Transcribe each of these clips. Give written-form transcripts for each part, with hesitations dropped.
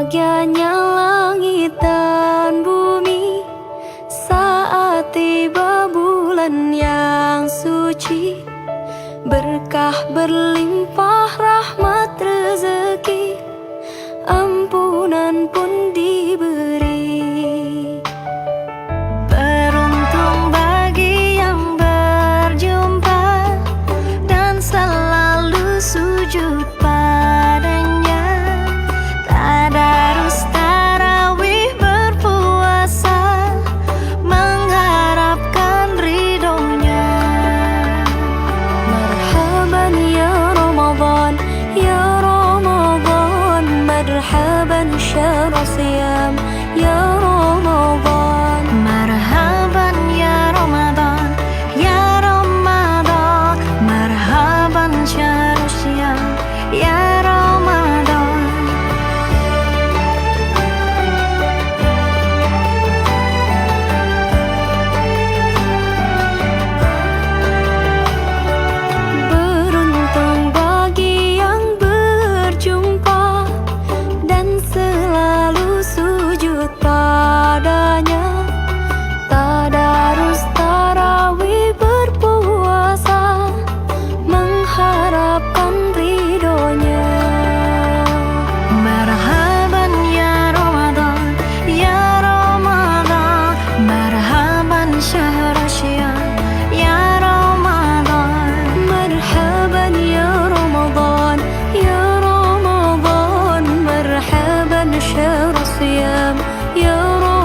bahagianya langit dan bumi saat tiba bulan yang suci. Berkah berlimpah, rahmat rezeki, ampunan pun diberi. Beruntung bagi yang berjumpa dan selalu sujud padanya. Tadarus tarawih berpuasa, mengharapkan ridhonya. Marhaban ya Ramadan, ya Ramadan, marhaban syahr siyam ya Ramadan. Marhaban ya Ramadan, ya Ramadan, marhaban syahr siyam ya Ramadan. Beruntung bagi yang berjumpa dan selalu sujud padanya. Tadarus tarawih berpuasa, mengharapkan ridhonya. Marhaban ya Ramadan, ya Ramadan, marhaban syahr siyam ya Ramadan. Marhaban ya Ramadan, ya Ramadan, marhaban syahr siyam ya Ramadan.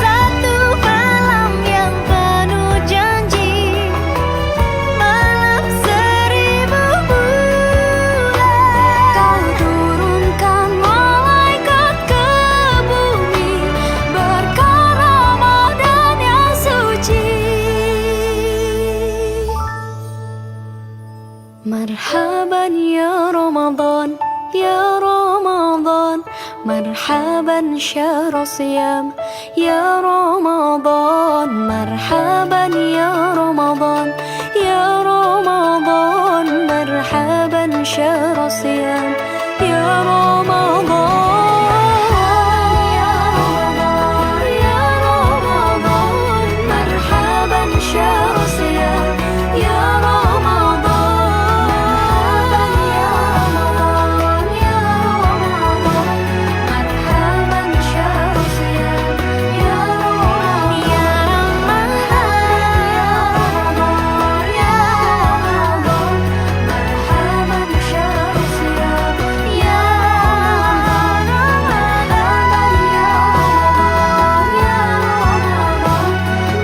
Satu malam yang penuh janji, malam seribu bulan. Kau turunkan malaikat ke bumi, berkah Ramadan yang suci. Marhaban ya Ramadan, ya Ramadan, marhaban syahr siyam ya Ramadan. Marhaban ya Ramadan, ya Ramadan, marhaban syahr siyam ya Ramadan. Ya Ramadan, ya Ramadan, marhaban syahr siyam ya Ramadan. Ya Ramadan, ya Ramadan, marhaban syahr siyam ya Ramadan. Ya Ramadan, ya Ramadan, marhaban syahr siyam ya Ramadan. Ya Ramadan,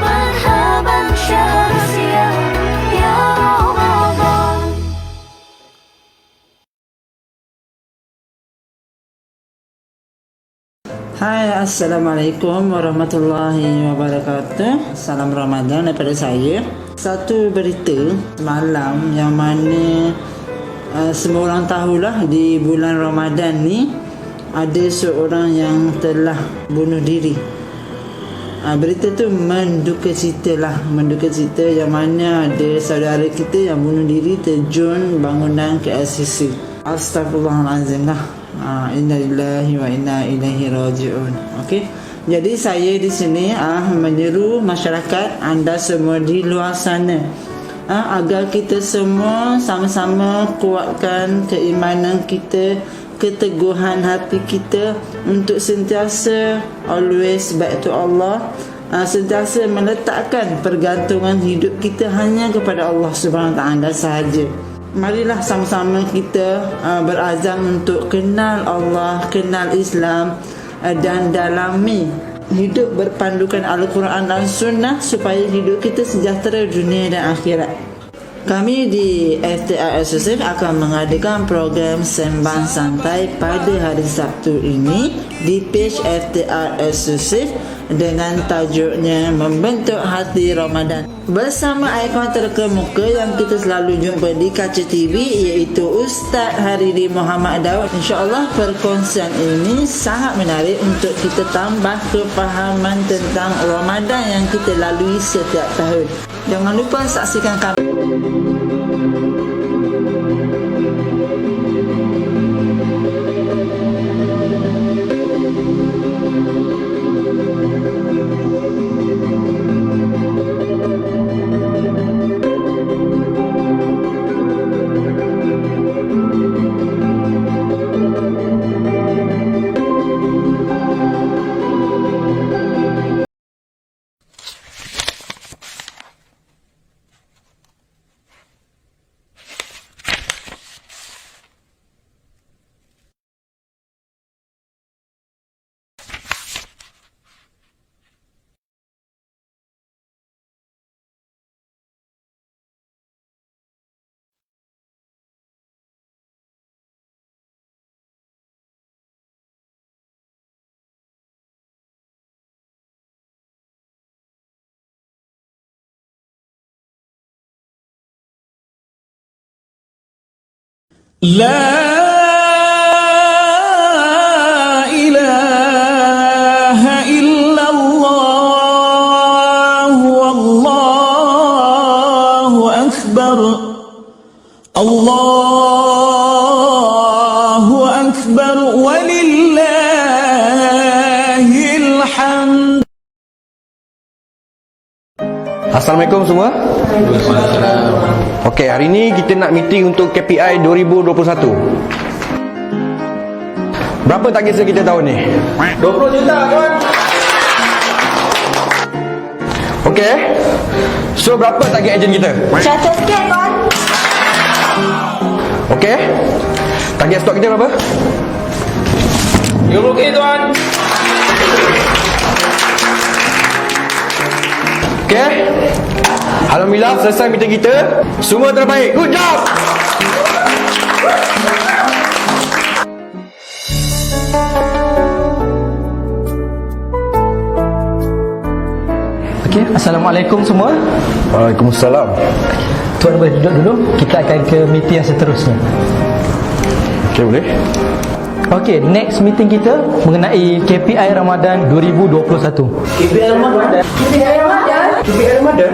marhaban syahr siyam ya Ramadan. Hai, Assalamualaikum warahmatullahi wabarakatuh. Salam Ramadan daripada saya. Satu berita malam yang mana semua orang tahulah di bulan Ramadan ni ada seorang yang telah bunuh diri. Berita tu menduka cita yang mana ada saudara kita yang bunuh diri terjun bangunan KLCC. Astagfirullahalazim lah. Inna lillahi wa inna ilaihi raji'un. Okey. Jadi saya di sini menyeru masyarakat anda semua di luar sana agar kita semua sama-sama kuatkan keimanan kita, keteguhan hati kita untuk sentiasa always back to Allah, sentiasa meletakkan pergantungan hidup kita hanya kepada Allah Subhanahu Wa Taala sahaja. Marilah sama-sama kita berazam untuk kenal Allah, kenal Islam dan dalami hidup berpandukan Al-Quran dan Sunnah supaya hidup kita sejahtera dunia dan akhirat. Kami di FTR Eksklusif akan mengadakan program Sembang Santai pada hari Sabtu ini di page FTR Eksklusif dengan tajuknya Membentuk Hati Ramadan, bersama ikon terkemuka yang kita selalu jumpa di kaca TV, iaitu Ustaz Haridi Muhammad Daud. InsyaAllah perkongsian ini sangat menarik untuk kita tambah kefahaman tentang Ramadan yang kita lalui setiap tahun. Jangan lupa saksikan kami. لا إله إلا الله والله أكبر الله أكبر ولله الحمد. Assalamualaikum semua. Okey, hari ni kita nak meeting untuk KPI 2021. Berapa target kita tahun ni? 20 juta kawan. Okey. So berapa target ejen kita? 100 sikit kawan. Okey. Target stok kita berapa? 30k tuan. Okey. Alhamdulillah selesai meeting kita. Semua terbaik. Good job. Okey, Assalamualaikum semua. Waalaikumsalam. Tuan boleh duduk dulu. Kita akan ke meeting yang seterusnya. Okey, boleh? Okey, next meeting kita mengenai KPI Ramadan 2021. KPI Ramadan.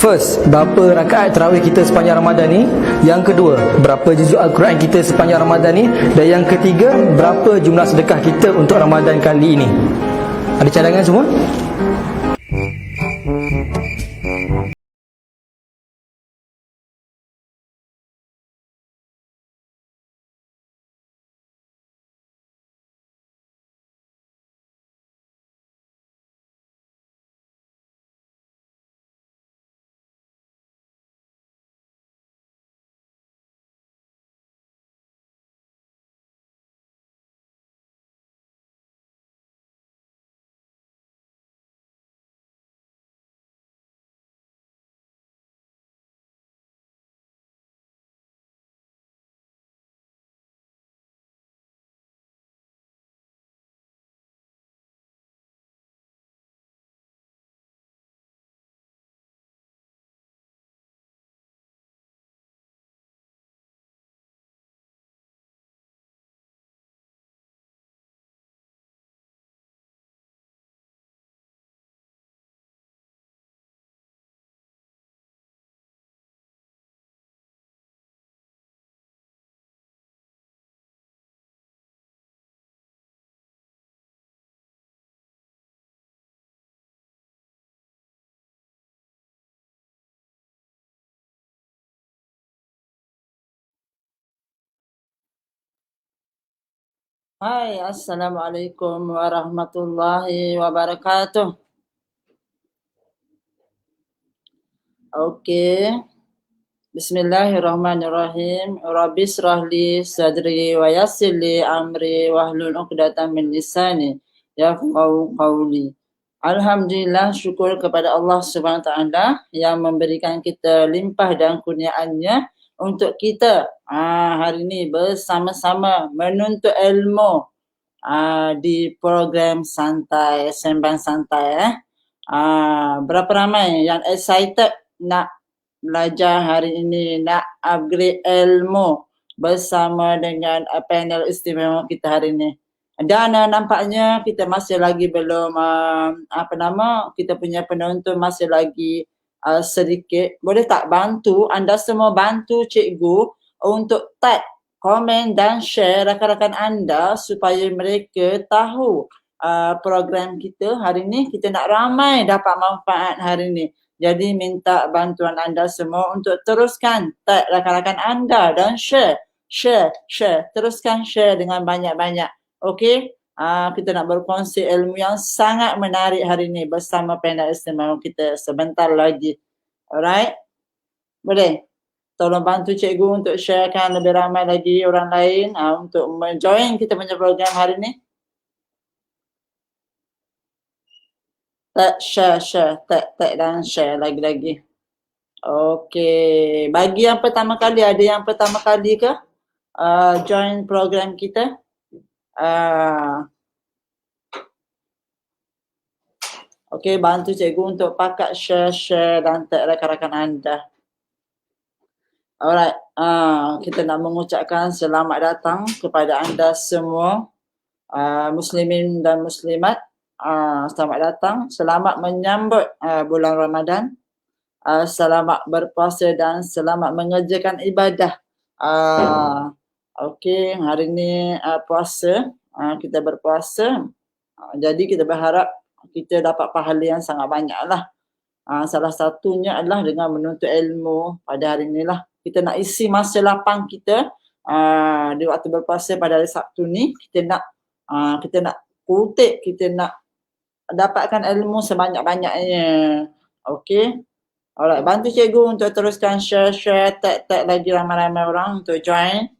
First, berapa rakaat tarawih kita sepanjang Ramadan ni? Yang kedua, berapa juzuk Al-Quran kita sepanjang Ramadan ni? Dan yang ketiga, berapa jumlah sedekah kita untuk Ramadan kali ini? Ada cadangan semua? Hai, Assalamualaikum warahmatullahi wabarakatuh. Okey. Bismillahirrahmanirrahim. Rabbi shrahli sadri wa yassir li amri wahlul 'uqdatam min lisani yafqahu qawli. Alhamdulillah, syukur kepada Allah Subhanahu Wa Taala yang memberikan kita limpah dan kurniaannya untuk kita hari ini bersama-sama menuntut ilmu di program santai, sembang santai. Berapa ramai yang excited nak belajar hari ini, nak upgrade ilmu bersama dengan panel istimewa kita hari ini. Dan nampaknya kita masih lagi belum kita punya penonton masih lagi sedikit. Boleh tak bantu anda semua bantu cikgu untuk tag, komen dan share rakan-rakan anda supaya mereka tahu program kita hari ni. Kita nak ramai dapat manfaat hari ni. Jadi minta bantuan anda semua untuk teruskan tag rakan-rakan anda dan share. Teruskan share dengan banyak-banyak. Okey, kita nak berkongsi ilmu yang sangat menarik hari ini bersama panel istimewa kita sebentar lagi. Alright? Boleh? Tolong bantu cikgu untuk sharekan lebih ramai lagi orang lain untuk join kita punya program hari ini. Share, tag dan share lagi-lagi. Okey, bagi yang pertama kali, ada yang pertama kali ke join program kita? Okey, bantu cikgu untuk pakat share dan tag rakan-rakan anda. Alright, kita nak mengucapkan selamat datang kepada anda semua muslimin dan muslimat. Selamat datang, selamat menyambut bulan Ramadan. Selamat berpuasa dan selamat mengerjakan ibadah. Okey, hari ni puasa, kita berpuasa. Jadi kita berharap kita dapat pahala yang sangat banyak lah. Salah satunya adalah dengan menuntut ilmu pada hari ni lah. Kita nak isi masa lapang kita di waktu berpuasa pada hari Sabtu ni. Kita nak kutip, kita nak dapatkan ilmu sebanyak-banyaknya. Okey. Alright, bantu cikgu untuk teruskan share, tag lagi ramai-ramai orang untuk join.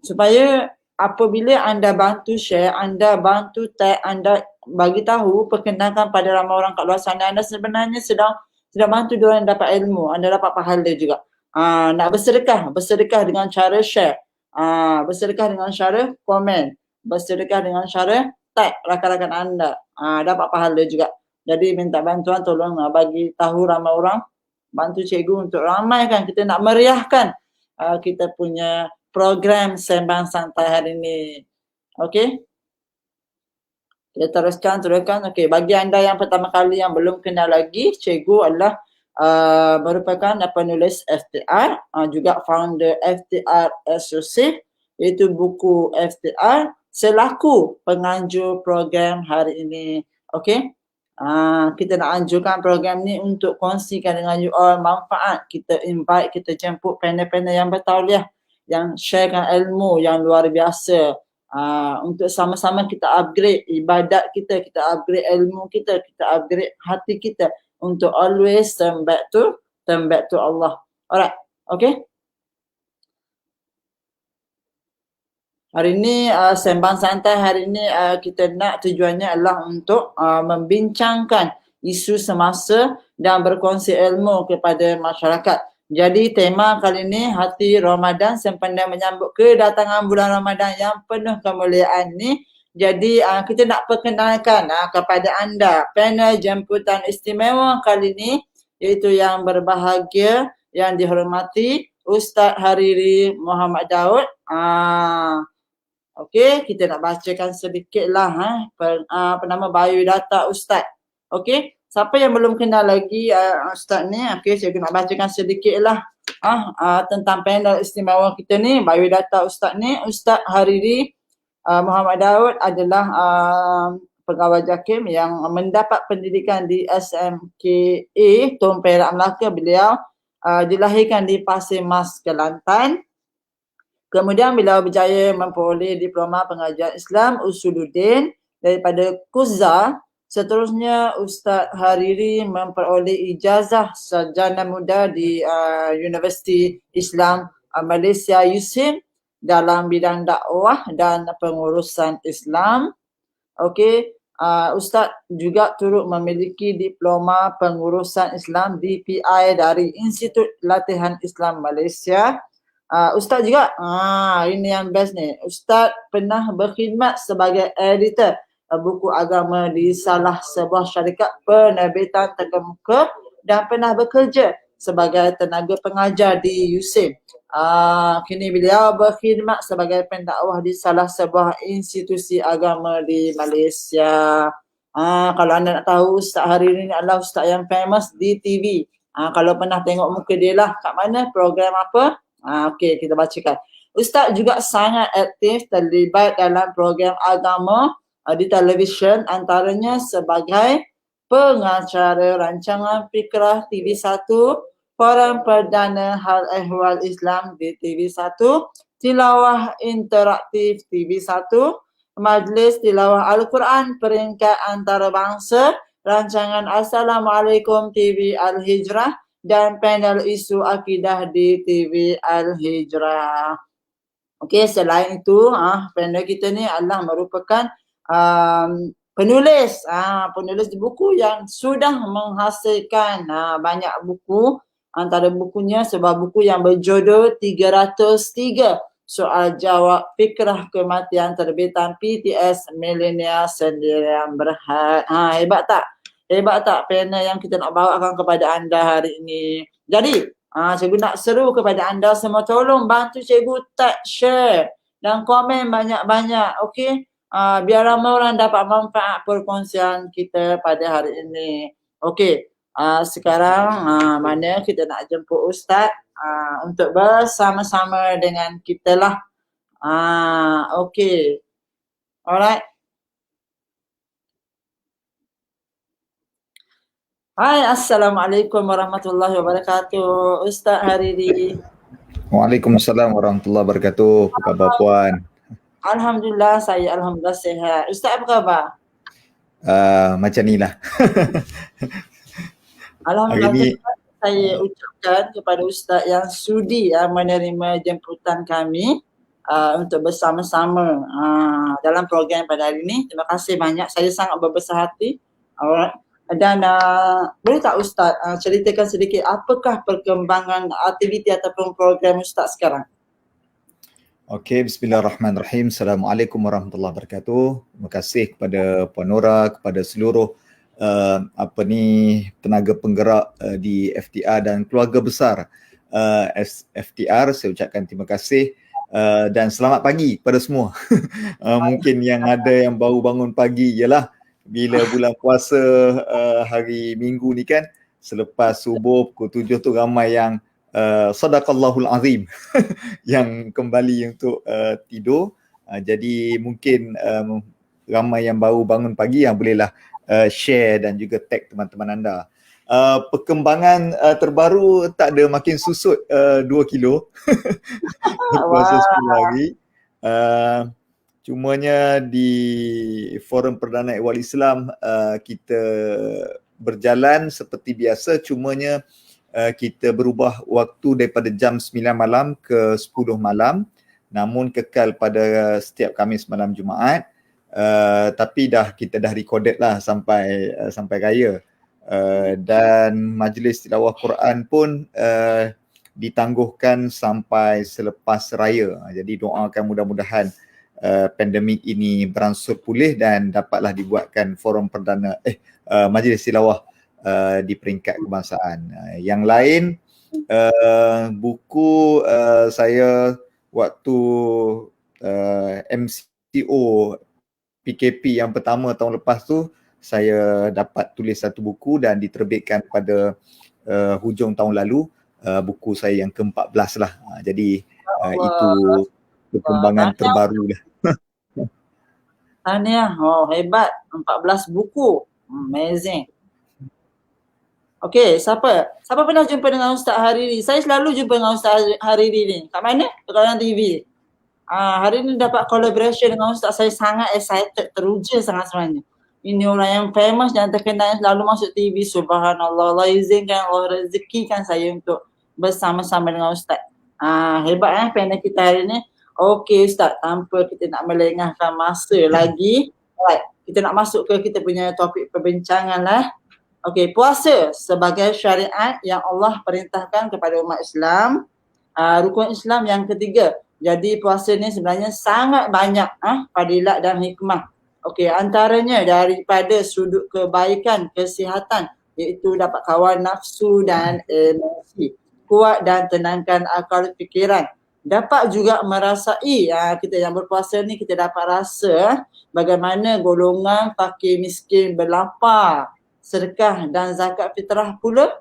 Supaya apabila anda bantu share, anda bantu tag, anda bagi tahu, perkenalkan pada ramai orang kat luar sana, anda sebenarnya sedang bantu diorang dapat ilmu, anda dapat pahala juga. Nak bersedekah dengan cara share, bersedekah dengan cara komen, bersedekah dengan cara tag rakan-rakan anda, dapat pahala juga. Jadi minta bantuan, tolong bagi tahu ramai orang, bantu cikgu untuk ramaikan, kita nak meriahkan kita punya program sembang santai hari ini. Okey? Kita teruskan. Okey, bagi anda yang pertama kali yang belum kenal lagi, cikgu adalah merupakan penulis FTR, juga founder FTR Exclusive, iaitu buku FTR, selaku penganjur program hari ini. Okey? Kita nak anjurkan program ni untuk kongsikan dengan you all manfaat. Kita invite, kita jemput panel-panel yang bertauliah, yang sharekan ilmu yang luar biasa, untuk sama-sama kita upgrade ibadat kita upgrade ilmu kita upgrade hati kita untuk always turn back to Allah. Alright, okay. Hari ni sembang santai hari ni kita nak tujuannya adalah untuk membincangkan isu semasa dan berkongsi ilmu kepada masyarakat. Jadi tema kali ini hati Ramadan sempena menyambut kedatangan bulan Ramadan yang penuh kemuliaan ni. Jadi kita nak perkenalkan kepada anda panel jemputan istimewa kali ini, iaitu yang berbahagia, yang dihormati Ustaz Hariri Muhammad Daud. Okey, kita nak bacakan sedikitlah biodata Ustaz. Okey. Siapa yang belum kenal lagi Ustaz ni, okey, saya nak bacakan sedikit lah tentang panel istimewa kita ni, biodata Ustaz ni. Ustaz Hariri Muhammad Daud adalah pegawai JAKIM yang mendapat pendidikan di SMKA Tun Perak Melaka. Beliau dilahirkan di Pasir Mas, Kelantan. Kemudian beliau berjaya memperoleh diploma pengajian Islam Usuluddin daripada Kuzza. Seterusnya Ustaz Hariri memperoleh ijazah sarjana muda di Universiti Islam Malaysia USIM dalam bidang dakwah dan pengurusan Islam. Okey, Ustaz juga turut memiliki diploma pengurusan Islam DPI dari Institut Latihan Islam Malaysia. Ustaz juga, ini yang best ni. Ustaz pernah berkhidmat sebagai editor buku agama di salah sebuah syarikat penerbitan terkemuka dan pernah bekerja sebagai tenaga pengajar di USIM. Kini beliau berkhidmat sebagai pendakwah di salah sebuah institusi agama di Malaysia. Kalau anda nak tahu, Ustaz hari ini adalah Ustaz yang famous di TV. Kalau pernah tengok muka dia lah, kat mana, program apa? Okey, kita bacakan. Ustaz juga sangat aktif terlibat dalam program agama di televisyen, antaranya sebagai pengacara rancangan Fikrah TV1, Forum Perdana Hal Ehwal Islam di TV1, Tilawah Interaktif TV1, Majlis Tilawah Al-Quran Peringkat Antarabangsa, rancangan Assalamualaikum TV Al-Hijrah dan panel isu akidah di TV Al-Hijrah. Okey, selain itu, panel kita ni adalah merupakan penulis buku yang sudah menghasilkan banyak buku. Antara bukunya sebuah buku yang berjudul 303 Soal Jawab Fikrah Kematian terbitan PTS Milenial Sendirian Berhad. Hebat tak? Hebat tak panel yang kita nak bawakan kepada anda hari ini. Jadi, cikgu nak seru kepada anda semua, tolong bantu cikgu tag, share dan komen banyak-banyak. Okey? Biar ramai orang dapat manfaat perkongsian kita pada hari ini. Okey. Sekarang mana kita nak jemput Ustaz untuk bersama-sama dengan kita lah. Okey. Alright. Hai, Assalamualaikum warahmatullahi wabarakatuh. Ustaz Hariri. Waalaikumsalam warahmatullahi wabarakatuh. Apa khabar puan? Alhamdulillah, saya alhamdulillah sihat. Ustaz apa khabar? Macam ni lah. Alhamdulillah, Hari ni saya ucapkan kepada Ustaz yang sudi menerima jemputan kami untuk bersama-sama dalam program pada hari ini. Terima kasih banyak, saya sangat berbesar hati. Alright. Dan boleh tak Ustaz ceritakan sedikit apakah perkembangan aktiviti ataupun program Ustaz sekarang? Okey, bismillahirrahmanirrahim. Assalamualaikum warahmatullahi wabarakatuh. Terima kasih kepada Puan Nora, kepada seluruh tenaga penggerak di FTR dan keluarga besar FTR. Saya ucapkan terima kasih dan selamat pagi kepada semua. Mungkin yang ada yang baru bangun pagi ialah bila bulan puasa hari Minggu ni kan, selepas subuh pukul 7 tu ramai yang Sadaqallahul Azim yang kembali untuk tidur. Jadi mungkin ramai yang baru bangun pagi yang bolehlah share dan juga tag teman-teman anda. Perkembangan terbaru tak ada, makin susut 2 kilo puasa 10 hari. Cumanya di Forum Perdana Ehwal Islam kita berjalan seperti biasa, cumanya kita berubah waktu daripada jam 9 malam ke 10 malam, namun kekal pada setiap Khamis malam Jumaat. Tapi kita dah recorded lah sampai raya. Dan majlis tilawah Quran pun ditangguhkan sampai selepas raya. Jadi doakan mudah-mudahan pandemik ini beransur pulih dan dapatlah dibuatkan forum perdana majlis tilawah di peringkat kebangsaan. Yang lain, buku saya waktu MCO PKP yang pertama tahun lepas tu, saya dapat tulis satu buku dan diterbitkan pada hujung tahun lalu, buku saya yang ke-14 lah. Jadi itu perkembangan terbaru lah. Tahniah, hebat, 14 buku, amazing. Okey, siapa pernah jumpa dengan Ustaz Hariri? Saya selalu jumpa dengan Ustaz Hariri ni. Kat mana? Dekat TV. Hari ni dapat collaboration dengan Ustaz, saya sangat excited, teruja sangat sebenarnya. Ini orang yang famous dan terkenal yang selalu masuk TV. Subhanallah, Allah izinkan, Allah rezekikan saya untuk bersama-sama dengan Ustaz. Hebat panel kita hari ni. Okey Ustaz, tanpa kita nak melengahkan masa lagi, right, kita nak masuk ke kita punya topik perbincangan lah. Okey, puasa sebagai syariat yang Allah perintahkan kepada umat Islam, rukun Islam yang ketiga. Jadi puasa ni sebenarnya sangat banyak fadilat dan hikmah. Okey, antaranya daripada sudut kebaikan, kesihatan, iaitu dapat kawal nafsu dan emosi, kuat dan tenangkan akal fikiran. Dapat juga merasai, kita yang berpuasa ni kita dapat rasa bagaimana golongan fakir miskin berlapar, sedekah dan zakat fitrah pula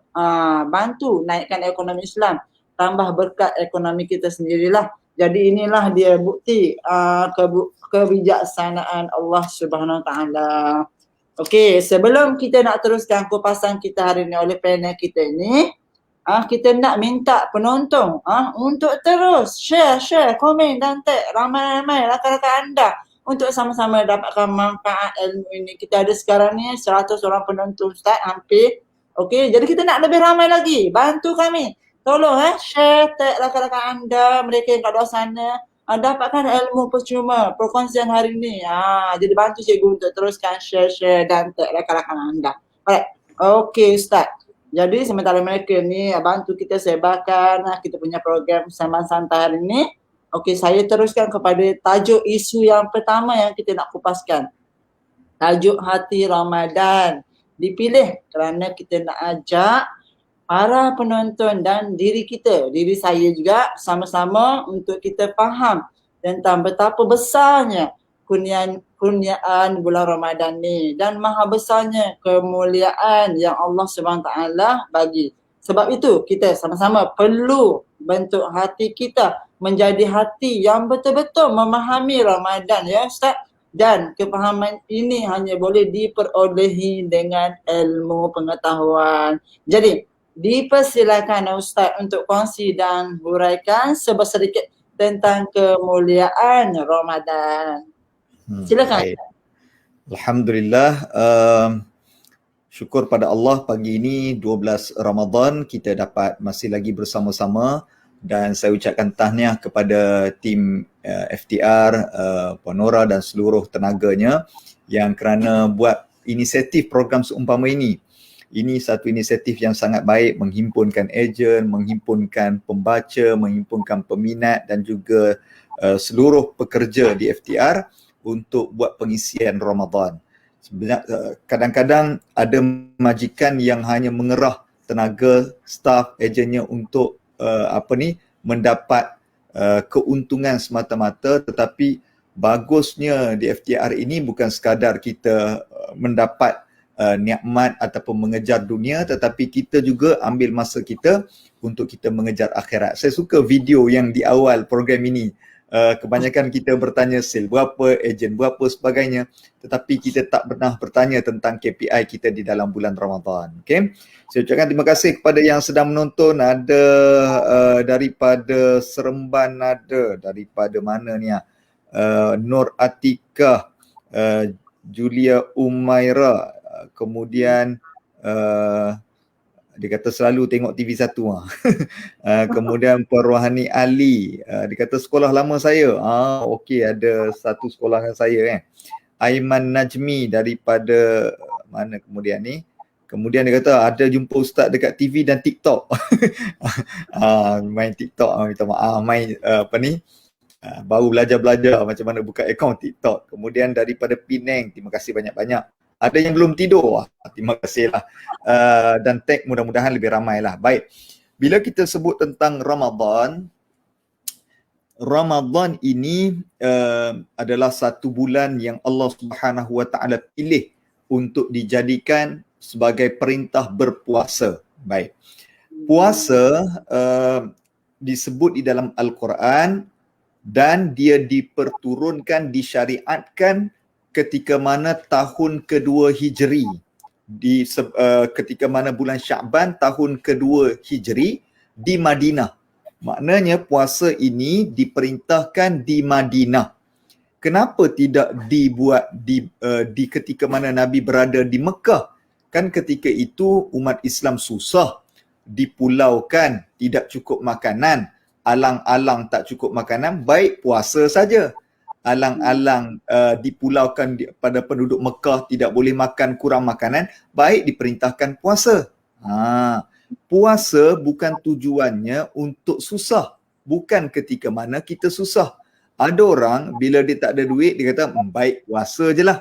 bantu naikkan ekonomi Islam, tambah berkat ekonomi kita sendirilah. Jadi inilah dia bukti kebijaksanaan Allah Subhanahu Wa Taala. Okey, sebelum kita nak teruskan kupasan kita hari ni oleh panel kita ni, kita nak minta penonton untuk terus share, komen dan tag ramai-ramai rakan-rakan anda untuk sama-sama dapatkan manfaat ilmu ini. Kita ada sekarang ni 100 orang penonton Ustaz hampir. Okey, jadi kita nak lebih ramai lagi. Bantu kami. Tolong share, tag rakan-rakan anda, mereka yang kat luar sana, dapatkan ilmu percuma perkongsian hari ni. Jadi bantu cikgu untuk teruskan share dan tag rakan-rakan anda. Alright. Okey Ustaz. Jadi sementara mereka ni bantu kita sebarkan kita punya program Sembang Santai hari ni. Okey, saya teruskan kepada tajuk isu yang pertama yang kita nak kupaskan. Tajuk hati Ramadan. Dipilih kerana kita nak ajak para penonton dan diri kita, diri saya juga sama-sama untuk kita faham tentang betapa besarnya kurniaan bulan Ramadan ni dan maha besarnya kemuliaan yang Allah Subhanahu Taala bagi. Sebab itu kita sama-sama perlu bentuk hati kita menjadi hati yang betul-betul memahami Ramadan ya Ustaz. Dan kefahaman ini hanya boleh diperolehi dengan ilmu pengetahuan. Jadi dipersilakan Ustaz untuk kongsi dan huraikan sedikit tentang kemuliaan Ramadan. Silakan. Baik. Alhamdulillah, syukur pada Allah pagi ini 12 Ramadan kita dapat masih lagi bersama-sama dan saya ucapkan tahniah kepada tim FTR, Puan Nora dan seluruh tenaganya yang kerana buat inisiatif program seumpama ini. Ini satu inisiatif yang sangat baik, menghimpunkan ejen, menghimpunkan pembaca, menghimpunkan peminat dan juga seluruh pekerja di FTR untuk buat pengisian Ramadan. Sebenarnya kadang-kadang ada majikan yang hanya mengerah tenaga, staf, ejennya untuk mendapat keuntungan semata-mata, tetapi bagusnya di FTR ini bukan sekadar kita mendapat nikmat ataupun mengejar dunia, tetapi kita juga ambil masa kita untuk kita mengejar akhirat. Saya suka video yang di awal program ini. Kebanyakan kita bertanya sale berapa, ejen berapa sebagainya, tetapi kita tak pernah bertanya tentang KPI kita di dalam bulan Ramadan. Okay? Saya ucapkan terima kasih kepada yang sedang menonton. Ada daripada Seremban, ada daripada mana ni Nur Atika, Julia Umaira, kemudian dia kata selalu tengok TV1 kemudian Puan Rohani Ali, dia kata sekolah lama saya. Okey, ada satu sekolah dengan saya Aiman Najmi daripada mana kemudian ni. Kemudian dia kata ada jumpa ustaz dekat TV dan TikTok. Main TikTok, minta maaf, main baru belajar macam mana buka akaun TikTok. Kemudian daripada Penang, terima kasih banyak-banyak. Ada yang belum tidur, terima kasihlah. Dan tag mudah-mudahan lebih ramai lah. Baik, bila kita sebut tentang Ramadan ini adalah satu bulan yang Allah Subhanahu Wa Taala pilih untuk dijadikan sebagai perintah berpuasa. Baik, puasa disebut di dalam Al-Quran dan dia diperturunkan, disyariatkan ketika mana tahun kedua Hijri, ketika mana bulan Sya'ban tahun kedua Hijri di Madinah. Maknanya puasa ini diperintahkan di Madinah. Kenapa tidak dibuat di ketika mana Nabi berada di Mekah? Kan ketika itu umat Islam susah, dipulaukan, tidak cukup makanan, alang-alang tak cukup makanan, baik puasa saja. alang-alang dipulaukan pada penduduk Mekah tidak boleh makan kurang makanan, baik diperintahkan puasa. Puasa bukan tujuannya untuk susah, bukan ketika mana kita susah. Ada orang bila dia tak ada duit dia kata baik puasa je lah.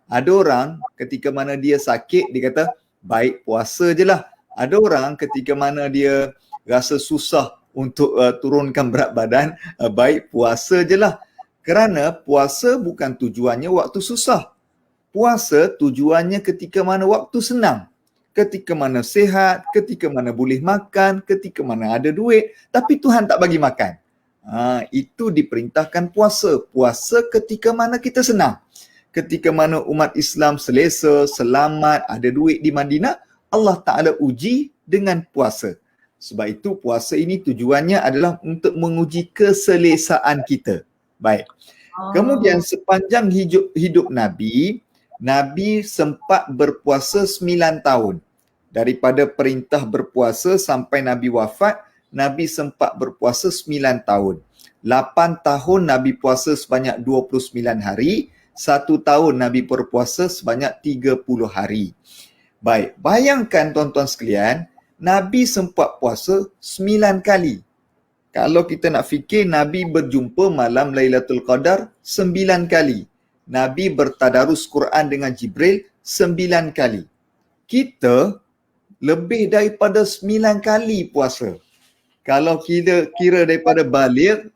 Ada orang ketika mana dia sakit dia kata baik puasa je lah. Ada orang ketika mana dia rasa susah untuk turunkan berat badan, baik puasa je lah. Kerana puasa bukan tujuannya waktu susah. Puasa tujuannya ketika mana waktu senang. Ketika mana sihat, ketika mana boleh makan, ketika mana ada duit, tapi Tuhan tak bagi makan. Itu diperintahkan puasa. Puasa ketika mana kita senang. Ketika mana umat Islam selesa, selamat, ada duit di Madinah, Allah Ta'ala uji dengan puasa. Sebab itu puasa ini tujuannya adalah untuk menguji keselesaan kita. Baik. Kemudian sepanjang hidup Nabi, Nabi sempat berpuasa 9 tahun. Daripada perintah berpuasa sampai Nabi wafat, Nabi sempat berpuasa 9 tahun. 8 tahun Nabi puasa sebanyak 29 hari, 1 tahun Nabi berpuasa sebanyak 30 hari. Baik, bayangkan tuan-tuan sekalian, Nabi sempat puasa 9 kali. Kalau kita nak fikir, Nabi berjumpa malam Lailatul Qadar 9 kali. Nabi bertadarus Quran dengan Jibril 9 kali. Kita lebih daripada 9 kali puasa. Kalau kira daripada balik,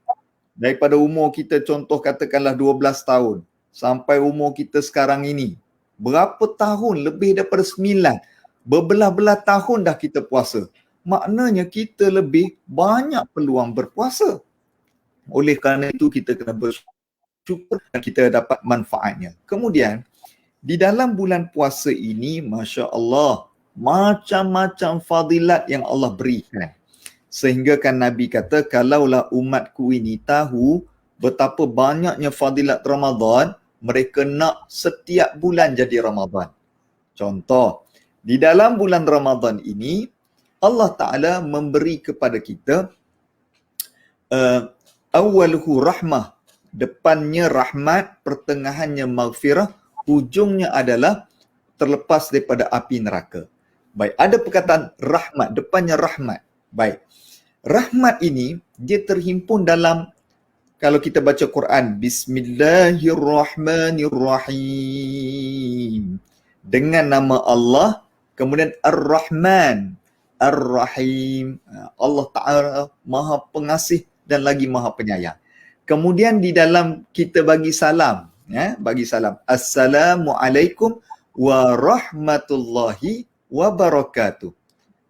daripada umur kita contoh katakanlah 12 tahun sampai umur kita sekarang ini, berapa tahun lebih daripada 9? Berbelah-belah tahun dah kita puasa. Maknanya kita lebih banyak peluang berpuasa. Oleh kerana itu kita kena bersyukur dan kita dapat manfaatnya. Kemudian di dalam bulan puasa ini, Masya Allah, macam-macam fadilat yang Allah berikan. Sehingga kan Nabi kata, kalaulah umatku ini tahu betapa banyaknya fadilat Ramadan, mereka nak setiap bulan jadi Ramadan. Contoh, di dalam bulan Ramadan ini, Allah Ta'ala memberi kepada kita awaluhu rahmah, depannya rahmat, pertengahannya maghfirah, hujungnya adalah terlepas daripada api neraka. Baik, ada perkataan rahmat, depannya rahmat. Baik, rahmat ini dia terhimpun dalam, kalau kita baca Quran, Bismillahirrahmanirrahim, dengan nama Allah, kemudian Ar-Rahman, Ar-Rahim, Allah Ta'ala Maha Pengasih dan lagi Maha Penyayang. Kemudian di dalam kita bagi salam, bagi salam, Assalamualaikum warahmatullahi wabarakatuh.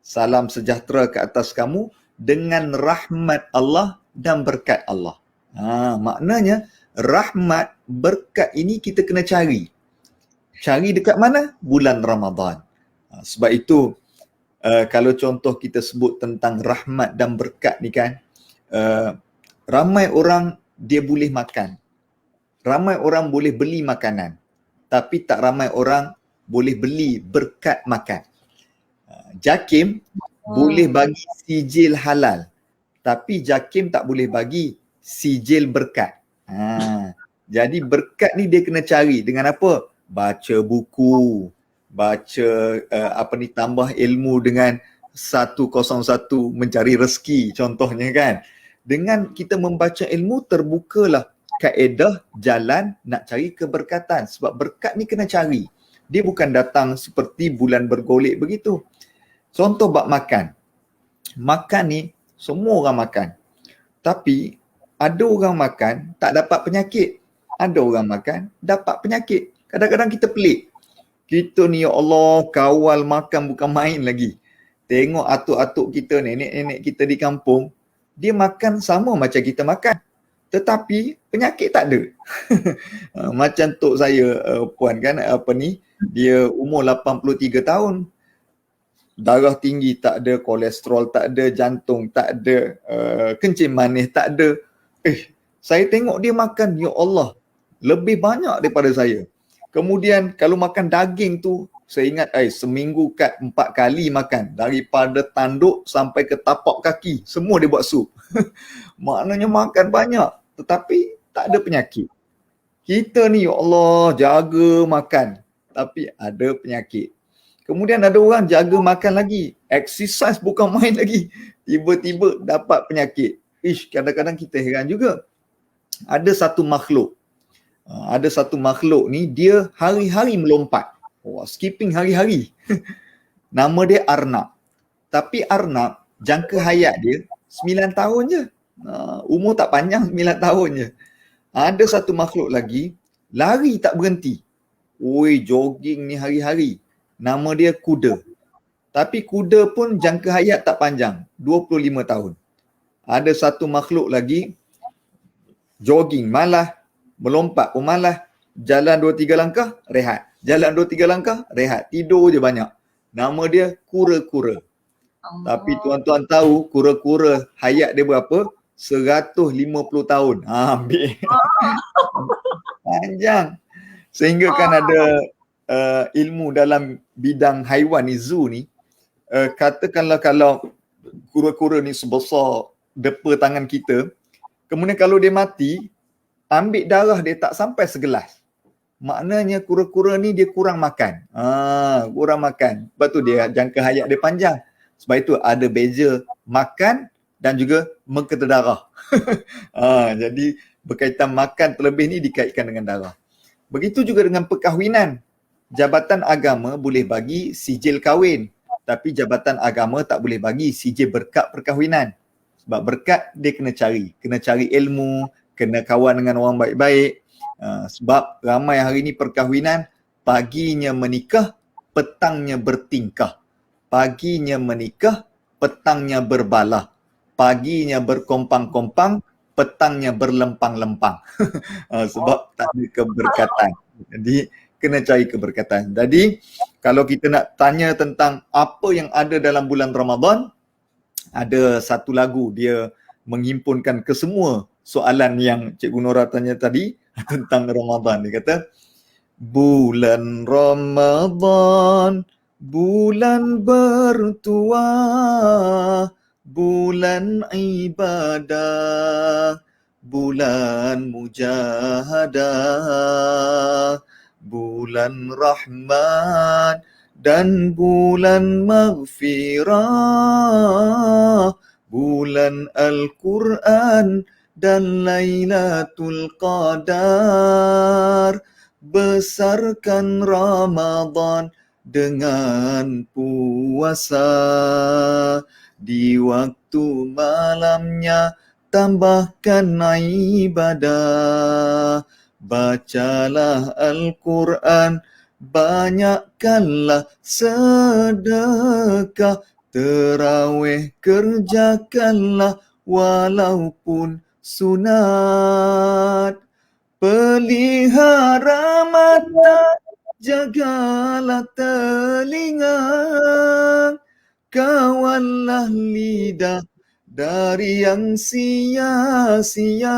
Salam sejahtera ke atas kamu dengan rahmat Allah dan berkat Allah. Maknanya rahmat, berkat ini kita kena cari. Cari dekat mana? Bulan Ramadan. Sebab itu kalau contoh kita sebut tentang rahmat dan berkat ni kan, ramai orang dia boleh makan. Ramai orang boleh beli makanan. Tapi tak ramai orang boleh beli berkat makan. JAKIM boleh bagi sijil halal. Tapi JAKIM tak boleh bagi sijil berkat. Jadi berkat ni dia kena cari dengan apa? Baca buku, baca tambah ilmu dengan 101 mencari rezeki contohnya kan. Dengan kita membaca ilmu terbukalah kaedah jalan nak cari keberkatan. Sebab berkat ni kena cari. Dia bukan datang seperti bulan bergolek begitu. Contoh bab makan. Makan ni semua orang makan. Tapi ada orang makan tak dapat penyakit. Ada orang makan dapat penyakit. Kadang-kadang kita pelik. Kita ni ya Allah kawal makan bukan main lagi. Tengok atuk-atuk kita, nenek-nenek kita di kampung, dia makan sama macam kita makan. Tetapi penyakit tak ada. Macam tok saya puan kan dia umur 83 tahun. Darah tinggi tak ada, kolesterol tak ada, jantung tak ada, kencing manis tak ada. Saya tengok dia makan, ya Allah, lebih banyak daripada saya. Kemudian kalau makan daging tu, saya ingat seminggu kat 4 kali makan. Daripada tanduk sampai ke tapak kaki, semua dia buat sup. Maknanya makan banyak tetapi tak ada penyakit. Kita ni ya Allah jaga makan tapi ada penyakit. Kemudian ada orang jaga makan lagi, exercise bukan main lagi, tiba-tiba dapat penyakit. Kadang-kadang kita heran juga. Ada satu makhluk ni dia hari-hari melompat. Skipping hari-hari. Nama dia Arnab. Tapi Arnab jangka hayat dia 9 tahun je. Umur tak panjang, 9 tahun je. Ada satu makhluk lagi lari tak berhenti. Jogging ni hari-hari. Nama dia kuda. Tapi kuda pun jangka hayat tak panjang, 25 tahun. Ada satu makhluk lagi jogging malah, melompat pun malah, jalan 2-3 langkah rehat. Jalan 2-3 langkah rehat, tidur je banyak. Nama dia kura-kura. Tapi tuan-tuan tahu kura-kura hayat dia berapa? 150 tahun. Ambil. Panjang. Sehingga kan ada ilmu dalam bidang haiwan ni, zoo ni, katakanlah kalau kura-kura ni sebesar depa tangan kita, kemudian kalau dia mati, ambil darah dia tak sampai segelas. Maknanya kura-kura ni dia kurang makan. Kurang makan. Sebab tu dia jangka hayat dia panjang. Sebab itu ada beza makan dan juga mengketa darah. Jadi berkaitan makan terlebih ni dikaitkan dengan darah. Begitu juga dengan perkahwinan. Jabatan agama boleh bagi sijil kahwin, tapi jabatan agama tak boleh bagi sijil berkat perkahwinan. Sebab berkat dia kena cari ilmu, kena kawan dengan orang baik-baik. Sebab ramai hari ni perkahwinan paginya menikah, petangnya bertingkah. Paginya menikah, petangnya berbalah. Paginya berkompang-kompang, petangnya berlempang-lempang. Sebab tak ada keberkatan. Jadi kena cari keberkatan. Jadi kalau kita nak tanya tentang apa yang ada dalam bulan Ramadan, ada satu lagu dia menghimpunkan kesemua soalan yang Cikgu Nora tanya tadi tentang Ramadan. Dia kata, bulan Ramadan, bulan bertuah, bulan ibadah, bulan mujahadah, bulan rahman dan bulan maghfirah, bulan Al-Quran dan Lailatul Qadar. Besarkan Ramadan dengan puasa, di waktu malamnya tambahkan ibadah. Bacalah Al-Quran, banyakkanlah sedekah, terawih kerjakanlah walaupun sunat. Pelihara mata, jagalah telinga, kawallah lidah dari yang sia-sia.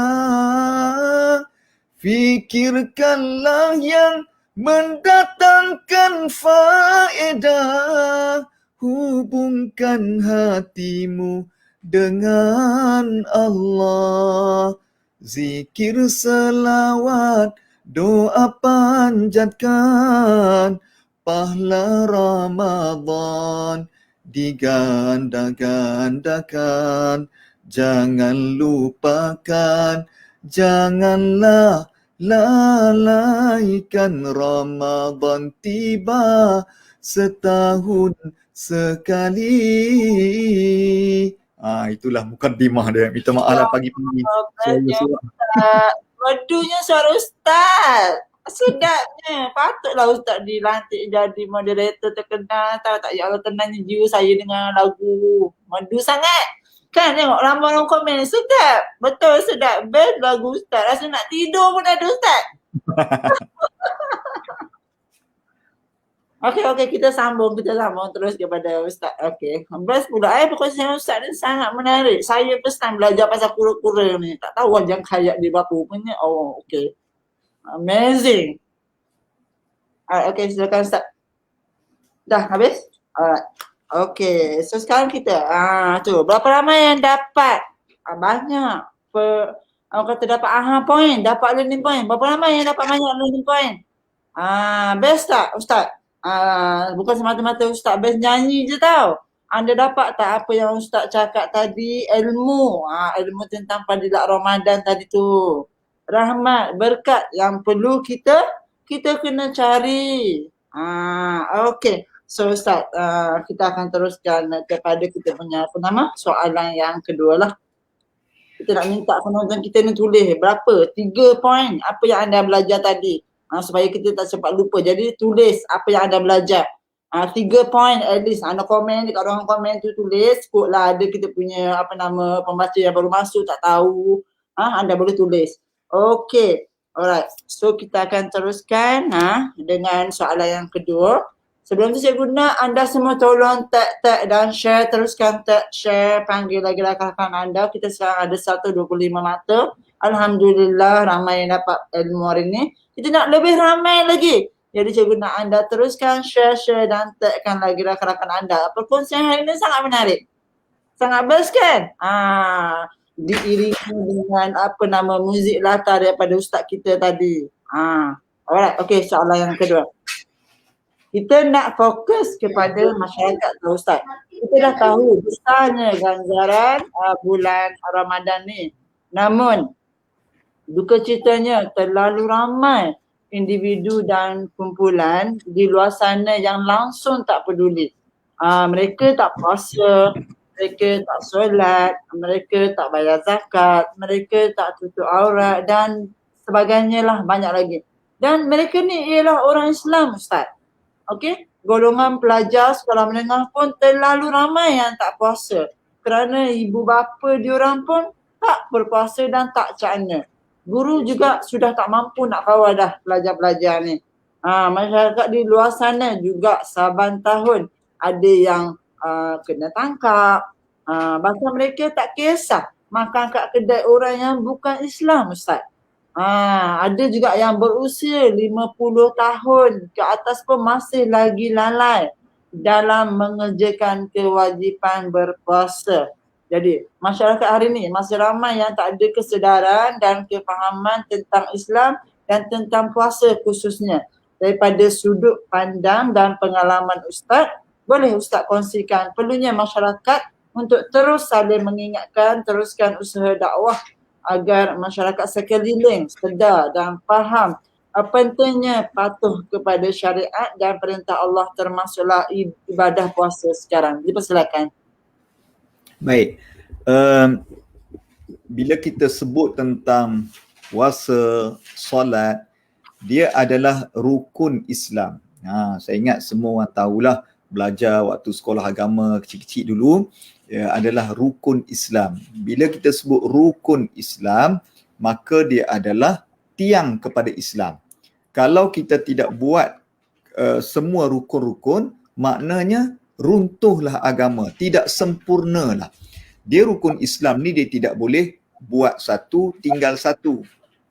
Fikirkanlah yang mendatangkan faedah, hubungkan hatimu dengan Allah. Zikir selawat, doa panjatkan, pahala Ramadan diganda-gandakan. Jangan lupakan, janganlah lalaikan Ramadan tiba setahun sekali. Itulah mukaddimah dia. Minta maaf lah pagi-pagi. Merdunya suara Ustaz. Sedapnya. Patutlah Ustaz dilantik jadi moderator terkenal. Tahu tak, ya Allah, tenangnya jiwa saya dengan lagu. Merdu sangat. Kan tengok ramai orang komen, sedap. Betul sedap. Best lagu Ustaz. Rasa nak tidur pun ada Ustaz. Okey, kita sambung terus kepada Ustaz. Okey. Best pula. Perkongsian Ustaz ni sangat menarik. Saya first time belajar pasal kura-kura ni. Tak tahu wajah khayat dia berapa punya. Oh, okey. Amazing. Alright, okey, silakan Ustaz. Dah habis? Alright. Okey, so sekarang kita tu berapa ramai yang dapat? Banyak. Orang kata dapat point, dapat learning point. Berapa ramai yang dapat banyak learning point? Best tak Ustaz? Bukan semata-mata Ustaz best nyanyi je tau. Anda dapat tak apa yang Ustaz cakap tadi? Ilmu. Ilmu tentang fadilat Ramadan tadi tu. Rahmat, berkat yang perlu kita kena cari. Okey. So Ustaz, kita akan teruskan kepada kita punya soalan yang kedua lah. Kita nak minta penonton kita ni tulis berapa? 3 poin apa yang anda belajar tadi. Supaya kita tak sempat lupa. Jadi tulis apa yang anda belajar. 3 poin at least. Anda komen dekat ruang komen tu tulis. Quote lah ada kita punya pembaca yang baru masuk tak tahu. Anda boleh tulis. Okay. Alright. So kita akan teruskan dengan soalan yang kedua. Sebelum tu saya guna anda semua tolong tag dan share. Teruskan tag, share, panggil lagi rakan-rakan anda. Kita sekarang ada 125 mata. Alhamdulillah ramai yang dapat ilmu hari ni. Kita nak lebih ramai lagi. Jadi saya guna anda teruskan share dan tagkan lagi rakan-rakan anda. Perkongsian hari ni sangat menarik. Sangat best kan? Diiringi dengan muzik latar daripada ustaz kita tadi. Alright, okay, soalan yang kedua. Kita nak fokus kepada masyarakat tu Ustaz. Kita dah tahu besarnya ganjaran bulan Ramadan ni. Namun duka citanya terlalu ramai individu dan kumpulan di luar sana yang langsung tak peduli. Mereka tak puasa, mereka tak solat, mereka tak bayar zakat, mereka tak tutup aurat dan sebagainya lah, banyak lagi. Dan mereka ni ialah orang Islam Ustaz. Okey, golongan pelajar sekolah menengah pun terlalu ramai yang tak puasa. Kerana ibu bapa diorang pun tak berpuasa dan tak cakna. Guru juga sudah tak mampu nak kawal dah pelajar-pelajar ni. Masyarakat di luar sana juga saban tahun ada yang kena tangkap. Bahkan mereka tak kisah makan kat kedai orang yang bukan Islam Ustaz. Ada juga yang berusia 50 tahun ke atas pun masih lagi lalai dalam mengerjakan kewajipan berpuasa. Jadi masyarakat hari ni masih ramai yang tak ada kesedaran dan kefahaman tentang Islam dan tentang puasa khususnya. Daripada sudut pandang dan pengalaman Ustaz, boleh Ustaz kongsikan perlunya masyarakat untuk terus saling mengingatkan, teruskan usaha dakwah agar masyarakat sekeliling sedar dan faham pentingnya patuh kepada syariat dan perintah Allah termasuklah ibadah puasa sekarang. Dipersilakan. Baik. Bila kita sebut tentang puasa, solat, dia adalah rukun Islam. Saya ingat semua orang tahulah belajar waktu sekolah agama kecil-kecil dulu, adalah rukun Islam. Bila kita sebut rukun Islam, maka dia adalah tiang kepada Islam. Kalau kita tidak buat semua rukun-rukun, maknanya runtuhlah agama, tidak sempurnalah. Dia rukun Islam ni dia tidak boleh buat satu tinggal satu.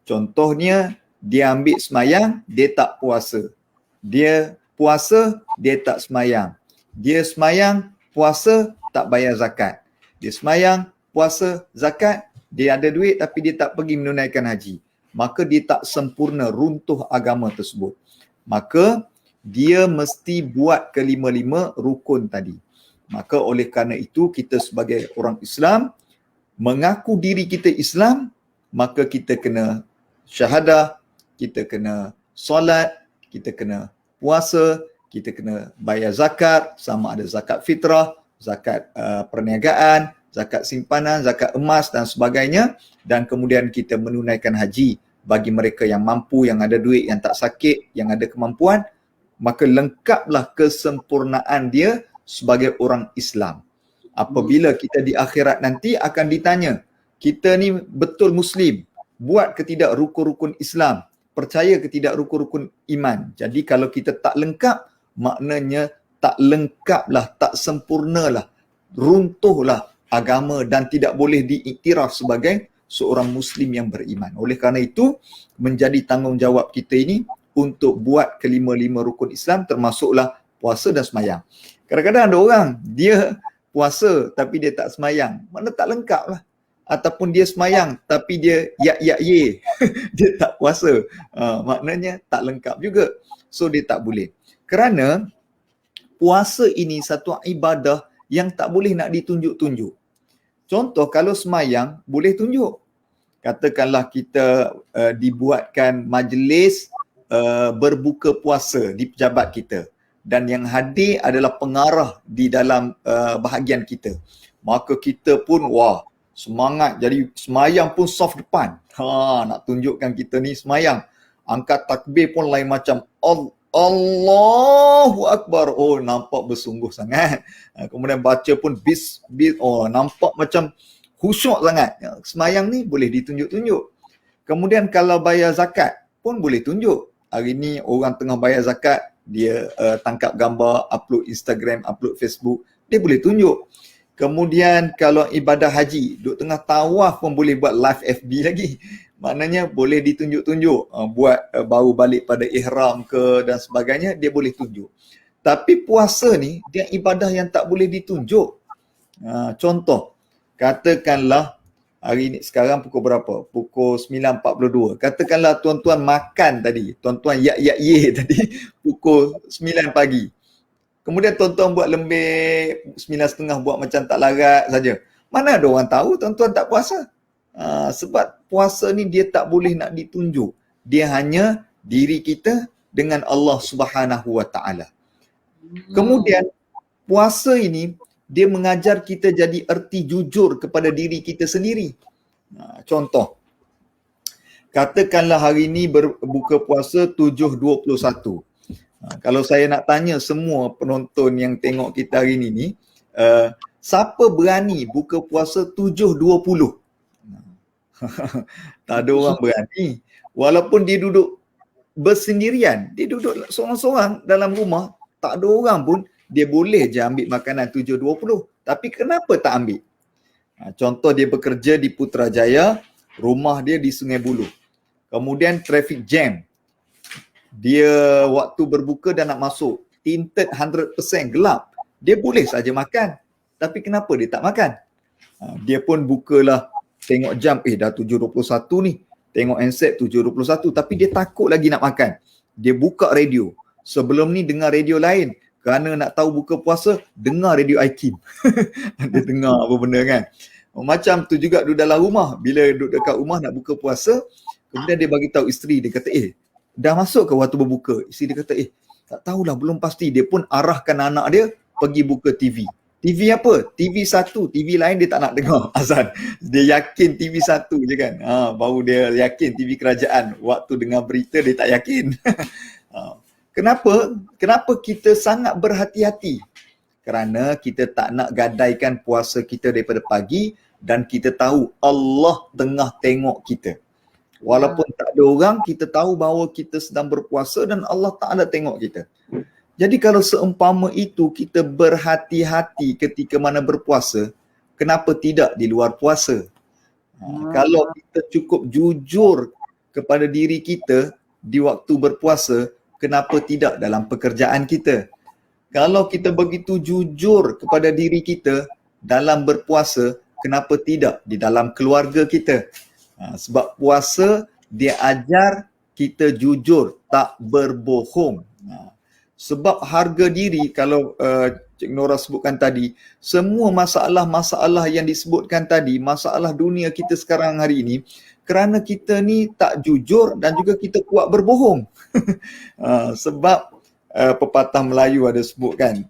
Contohnya dia ambil semayang, dia tak puasa. Dia puasa, dia tak semayang. Dia semayang, puasa, tak bayar zakat. Dia semayang, puasa, zakat, dia ada duit tapi dia tak pergi menunaikan haji. Maka dia tak sempurna, runtuh agama tersebut. Maka dia mesti buat kelima-lima rukun tadi. Maka oleh kerana itu kita sebagai orang Islam, mengaku diri kita Islam, maka kita kena syahadah, kita kena solat, kita kena puasa, kita kena bayar zakat, sama ada zakat fitrah, zakat perniagaan, zakat simpanan, zakat emas dan sebagainya, dan kemudian kita menunaikan haji bagi mereka yang mampu, yang ada duit, yang tak sakit, yang ada kemampuan, maka lengkaplah kesempurnaan dia sebagai orang Islam. Apabila kita di akhirat nanti akan ditanya, kita ni betul Muslim, buat ke tidak rukun-rukun Islam, percaya ke tidak rukun-rukun iman. Jadi kalau kita tak lengkap, maknanya tak lengkaplah, tak sempurnalah, runtuhlah agama dan tidak boleh diiktiraf sebagai seorang Muslim yang beriman. Oleh kerana itu, menjadi tanggungjawab kita ini untuk buat kelima-lima rukun Islam termasuklah puasa dan semayang. Kadang-kadang ada orang, dia puasa tapi dia tak semayang. Mana tak lengkap lah. ataupun dia semayang tapi dia ye dia tak puasa, maknanya tak lengkap juga. So dia tak boleh. Kerana puasa ini satu ibadah yang tak boleh nak ditunjuk-tunjuk. Contoh kalau semayang boleh tunjuk. Katakanlah kita dibuatkan majlis berbuka puasa di pejabat kita dan yang hadir adalah pengarah di dalam bahagian kita. Maka kita pun semangat, jadi semayang pun saf depan. Nak tunjukkan kita ni semayang. Angkat takbir pun lain macam. Allahu Akbar. Oh, nampak bersungguh sangat. Kemudian baca pun nampak macam khusyuk sangat. Semayang ni boleh ditunjuk-tunjuk. Kemudian kalau bayar zakat pun boleh tunjuk. Hari ni orang tengah bayar zakat, dia tangkap gambar, upload Instagram, upload Facebook, dia boleh tunjuk. Kemudian kalau ibadah haji, duk tengah tawaf pun boleh buat live FB lagi. Maknanya boleh ditunjuk-tunjuk, buat baru balik pada ihram ke dan sebagainya, dia boleh tunjuk. Tapi puasa ni, dia ibadah yang tak boleh ditunjuk. Contoh, katakanlah hari ni sekarang pukul berapa? Pukul 9.42. Katakanlah tuan-tuan makan tadi, tuan-tuan ye tadi pukul 9 pagi. Kemudian tuan-tuan buat lembik 9.30, buat macam tak larat saja. Mana ada orang tahu tuan-tuan tak puasa? Sebab puasa ni dia tak boleh nak ditunjuk. Dia hanya diri kita dengan Allah Subhanahu Wa Taala. Kemudian puasa ini dia mengajar kita jadi erti jujur kepada diri kita sendiri. Contoh, katakanlah hari ini berbuka puasa 7.21. Kalau saya nak tanya semua penonton yang tengok kita hari ini, siapa berani buka puasa 7.20? Tak ada orang berani. Walaupun dia duduk bersendirian, dia duduk seorang-seorang dalam rumah, tak ada orang pun, dia boleh je ambil makanan 7.20. Tapi kenapa tak ambil? Contoh dia bekerja di Putrajaya, rumah dia di Sungai Buloh. Kemudian traffic jam. Dia waktu berbuka dan nak masuk, tinted 100% gelap. Dia boleh saja makan. Tapi kenapa dia tak makan? Dia pun bukalah, tengok jam, dah 7.21 ni. Tengok handset 7.21, tapi dia takut lagi nak makan. Dia buka radio. Sebelum ni dengar radio lain. Kerana nak tahu buka puasa, dengar radio IKIM. Dia dengar apa benda kan. Macam tu juga duduk dalam rumah. Bila duduk dekat rumah nak buka puasa, kemudian dia bagi tahu isteri, dia kata, dah masuk ke waktu berbuka? Isteri dia kata, tak tahulah, belum pasti. Dia pun arahkan anak dia pergi buka TV. TV apa? TV 1, TV lain dia tak nak dengar azan. Dia yakin TV 1 je kan. Baru dia yakin TV kerajaan. Waktu dengar berita dia tak yakin. Kenapa? Kenapa kita sangat berhati-hati? Kerana kita tak nak gadaikan puasa kita daripada pagi dan kita tahu Allah tengah tengok kita. Walaupun tak ada orang, kita tahu bahawa kita sedang berpuasa dan Allah Ta'ala tengok kita. Jadi kalau seumpama itu kita berhati-hati ketika mana berpuasa, kenapa tidak di luar puasa? Kalau kita cukup jujur kepada diri kita di waktu berpuasa, kenapa tidak dalam pekerjaan kita? Kalau kita begitu jujur kepada diri kita dalam berpuasa, kenapa tidak di dalam keluarga kita? Sebab puasa dia ajar kita jujur, tak berbohong. Sebab harga diri, kalau Cik Nora sebutkan tadi, semua masalah-masalah yang disebutkan tadi, masalah dunia kita sekarang hari ini, kerana kita ni tak jujur dan juga kita kuat berbohong. Sebab pepatah Melayu ada sebutkan,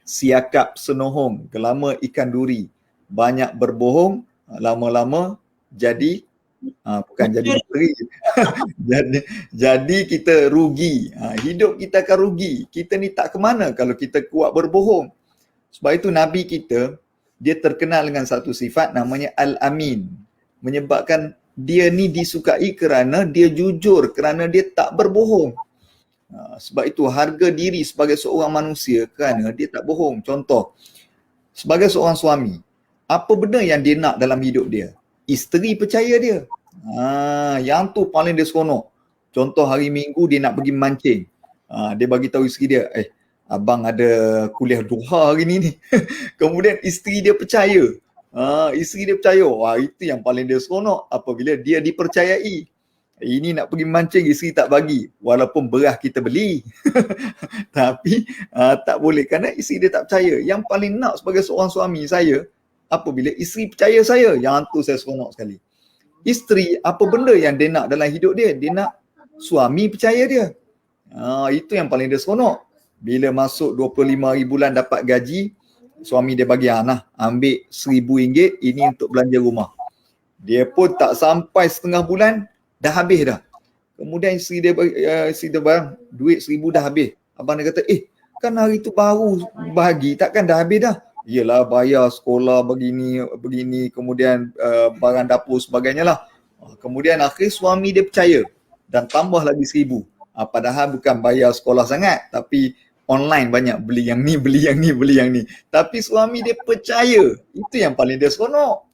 siakap senohong, gelama ikan duri, banyak berbohong, lama-lama jadi bukan jadi misteri. jadi kita rugi. Hidup kita akan rugi. Kita ni tak ke mana kalau kita kuat berbohong. Sebab itu Nabi kita, dia terkenal dengan satu sifat namanya Al-Amin. Menyebabkan dia ni disukai kerana dia jujur, kerana dia tak berbohong. Sebab itu harga diri sebagai seorang manusia kerana dia tak bohong. Contoh, sebagai seorang suami, apa benda yang dia nak dalam hidup dia? Isteri percaya dia. Yang tu paling dia seronok. Contoh hari Minggu dia nak pergi mancing. Dia bagi tahu isteri dia, abang ada kuliah duha hari ni. Kemudian isteri dia percaya. Isteri dia percaya. Wah, itu yang paling dia seronok apabila dia dipercayai. Ini nak pergi mancing, isteri tak bagi. Walaupun berah kita beli. Tapi tak boleh kerana isteri dia tak percaya. Yang paling nak sebagai seorang suami saya, apabila isteri percaya saya. Yang tu saya seronok sekali. Isteri, apa benda yang dia nak dalam hidup dia? Dia nak suami percaya dia. Itu yang paling dia seronok. Bila masuk 25 hari bulan dapat gaji, suami dia bagi, nah ambil RM1,000, ini untuk belanja rumah. Dia pun tak sampai setengah bulan, dah habis dah. Kemudian isteri dia barang, duit RM1,000 dah habis. Abang dia kata, kan hari tu baru bagi, takkan dah habis dah? Yelah, bayar sekolah begini, kemudian barang dapur sebagainya lah. Kemudian akhir suami dia percaya dan tambah lagi RM1,000. Padahal bukan bayar sekolah sangat, tapi online banyak, beli yang ni, beli yang ni. Tapi suami dia percaya. Itu yang paling dia seronok.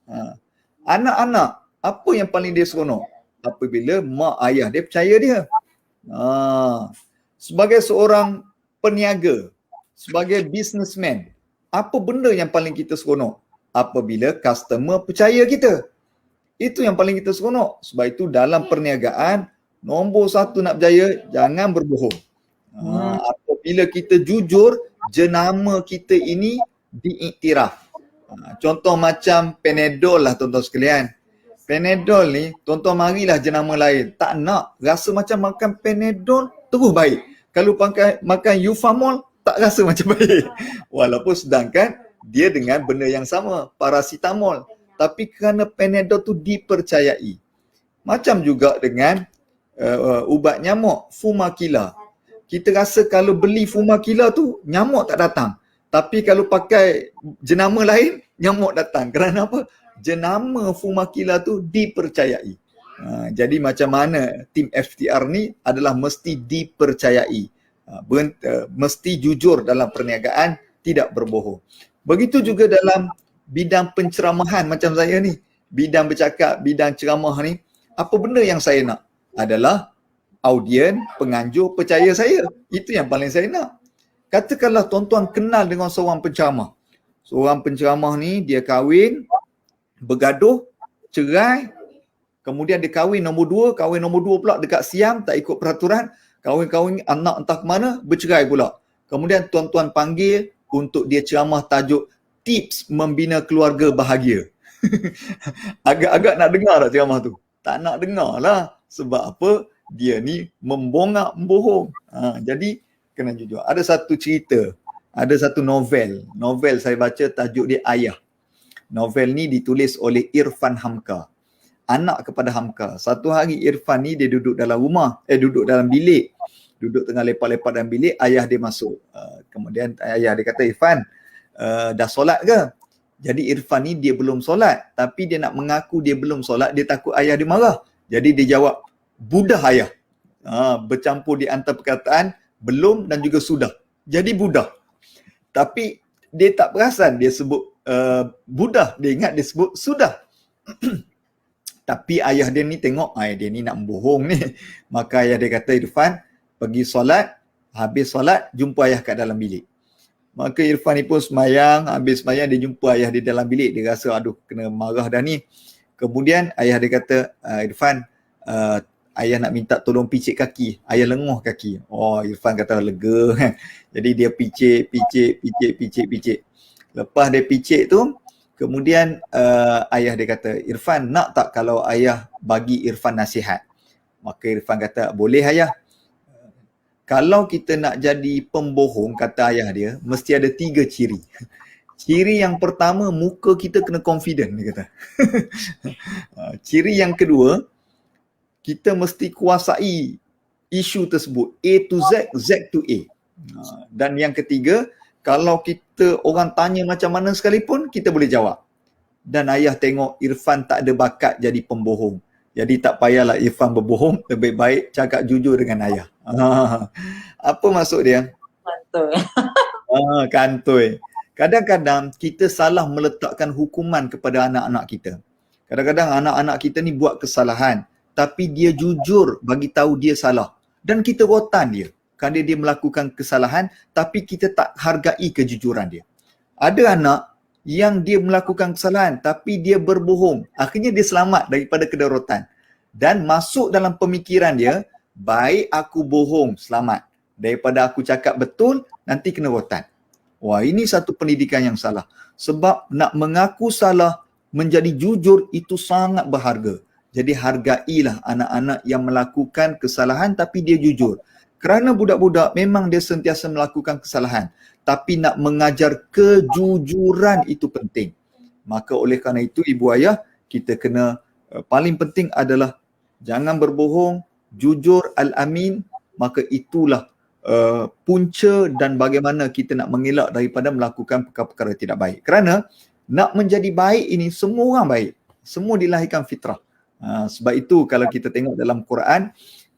Anak-anak, apa yang paling dia seronok? Apabila mak ayah dia percaya dia. Sebagai seorang peniaga, sebagai businessman, apa benda yang paling kita seronok? Apabila customer percaya kita. Itu yang paling kita seronok. Sebab itu dalam perniagaan, nombor satu nak berjaya, jangan berbohong. Apabila kita jujur, jenama kita ini diiktiraf. Contoh macam Panadol lah tuan-tuan sekalian. Panadol ni, tuan-tuan marilah jenama lain. Tak nak, rasa macam makan Panadol terus baik. Kalau makan Eufamol, tak rasa macam baik. Walaupun sedangkan dia dengan benda yang sama, paracetamol. Tapi kerana Panadol tu dipercayai. Macam juga dengan ubat nyamuk, Fumakila. Kita rasa kalau beli Fumakila tu, nyamuk tak datang. Tapi kalau pakai jenama lain, nyamuk datang. Kerana apa? Jenama Fumakila tu dipercayai. Jadi macam mana tim FTR ni adalah mesti dipercayai. Mesti jujur dalam perniagaan, tidak berbohong. Begitu juga dalam bidang penceramahan macam saya ni. Bidang bercakap, bidang ceramah ni. Apa benda yang saya nak? Adalah audien, penganjur percaya saya. Itu yang paling saya nak. Katakanlah tuan-tuan kenal dengan seorang penceramah. Seorang penceramah ni dia kahwin, bergaduh, cerai, kemudian dia kahwin nombor dua pula dekat Siam, tak ikut peraturan, kahwin anak entah ke mana, bercerai pula. Kemudian tuan-tuan panggil untuk dia ceramah tajuk tips membina keluarga bahagia. Agak-agak nak dengar tak ceramah tu? Tak nak dengar lah. Sebab apa? Dia ni membohong. Jadi kena jujur. Ada satu cerita, ada satu novel saya baca, tajuk dia Ayah. Novel ni ditulis oleh Irfan Hamka, anak kepada Hamka. Satu hari Irfan ni dia duduk dalam rumah, duduk dalam bilik, duduk tengah lepak-lepak dalam bilik, ayah dia masuk. Kemudian ayah dia kata, Irfan, dah solat ke? Jadi Irfan ni dia belum solat, tapi dia nak mengaku dia belum solat, dia takut ayah dia marah. Jadi dia jawab, budah ayah. Bercampur di antara perkataan belum dan juga sudah. Jadi budah. Tapi dia tak perasan dia sebut budah, dia ingat dia sebut sudah. Tapi ayah dia ni tengok, dia ni nak membohong ni. Maka ayah dia kata, Irfan, pergi solat, habis solat, jumpa ayah kat dalam bilik. Maka Irfan ni pun semayang, habis semayang dia jumpa ayah dia dalam bilik. Dia rasa, aduh, kena marah dah ni. Kemudian ayah dia kata, Irfan, ayah nak minta tolong picit kaki. Ayah lenguh kaki. Oh, Irfan kata lega. Jadi dia picit. Lepas dia picit tu, kemudian ayah dia kata, Irfan, nak tak kalau ayah bagi Irfan nasihat? Maka Irfan kata, boleh ayah. Kalau kita nak jadi pembohong, kata ayah dia, mesti ada 3 ciri. Ciri yang pertama, muka kita kena confident, dia kata. Ciri yang kedua, kita mesti kuasai isu tersebut, A to Z, Z to A. Dan yang ketiga, kalau kita orang tanya macam mana sekalipun, kita boleh jawab. Dan ayah tengok Irfan tak ada bakat jadi pembohong. Jadi tak payahlah Irfan berbohong, lebih baik cakap jujur dengan ayah. Apa maksud dia? Kantoi. Kadang-kadang kita salah meletakkan hukuman kepada anak-anak kita. Kadang-kadang anak-anak kita ni buat kesalahan, tapi dia jujur bagi tahu dia salah. Dan kita rotan dia kerana dia melakukan kesalahan, tapi kita tak hargai kejujuran dia. Ada anak yang dia melakukan kesalahan tapi dia berbohong. Akhirnya dia selamat daripada kedaruratan. Dan masuk dalam pemikiran dia, baik aku bohong, selamat. Daripada aku cakap betul, nanti kena rotan. Wah, ini satu pendidikan yang salah. Sebab nak mengaku salah, menjadi jujur itu sangat berharga. Jadi hargailah anak-anak yang melakukan kesalahan tapi dia jujur. Kerana budak-budak memang dia sentiasa melakukan kesalahan. Tapi nak mengajar kejujuran itu penting. Maka oleh kerana itu ibu ayah, kita kena paling penting adalah jangan berbohong, jujur, al-amin. Maka itulah punca dan bagaimana kita nak mengelak daripada melakukan perkara-perkara tidak baik. Kerana nak menjadi baik ini semua orang baik. Semua dilahirkan fitrah. Sebab itu kalau kita tengok dalam Quran,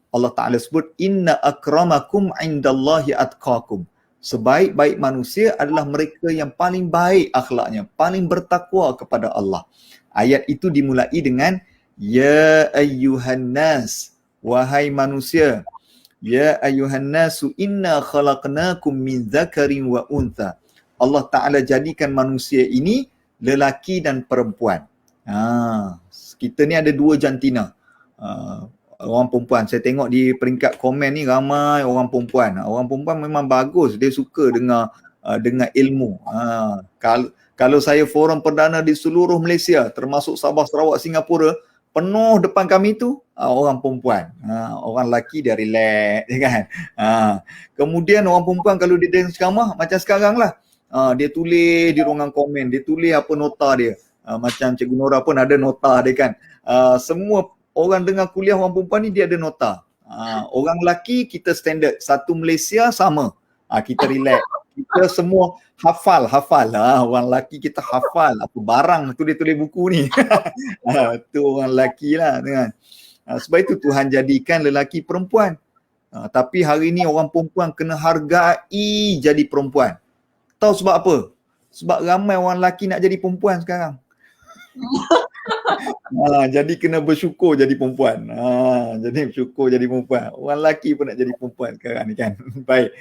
Allah Ta'ala sebut, Inna akramakum indallahi atqakum. Sebaik-baik manusia adalah mereka yang paling baik akhlaknya, paling bertakwa kepada Allah. Ayat itu dimulai dengan, Ya ayyuhan nas, wahai manusia. Ya ayyuhan nasu inna khalaqnakum min dzakarin wa untha. Allah Ta'ala jadikan manusia ini lelaki dan perempuan. Kita ni ada dua jantina. Orang perempuan. Saya tengok di peringkat komen ni ramai orang perempuan. Orang perempuan memang bagus. Dia suka dengar ilmu. Kalau saya forum perdana di seluruh Malaysia, termasuk Sabah, Sarawak, Singapura, penuh depan kami tu orang perempuan. Orang lelaki dia relax, kan. Kemudian orang perempuan kalau dia dengar ceramah macam sekarang lah. Dia tulis di ruangan komen, dia tulis apa nota dia. Macam Cikgu Nora pun ada nota dia, kan. Semua orang dengar kuliah orang perempuan ni dia ada nota. Orang lelaki kita standard. Satu Malaysia sama. Kita relax. Kita semua hafal. Orang lelaki kita hafal. Apa barang tu dia tulis buku ni. Tu orang lelaki lah. Kan? Sebab itu Tuhan jadikan lelaki perempuan. Tapi hari ni orang perempuan kena hargai jadi perempuan. Tahu sebab apa? Sebab ramai orang lelaki nak jadi perempuan sekarang. Jadi kena bersyukur jadi perempuan. Jadi bersyukur jadi perempuan. Orang lelaki pun nak jadi perempuan sekarang ni, kan. Baik.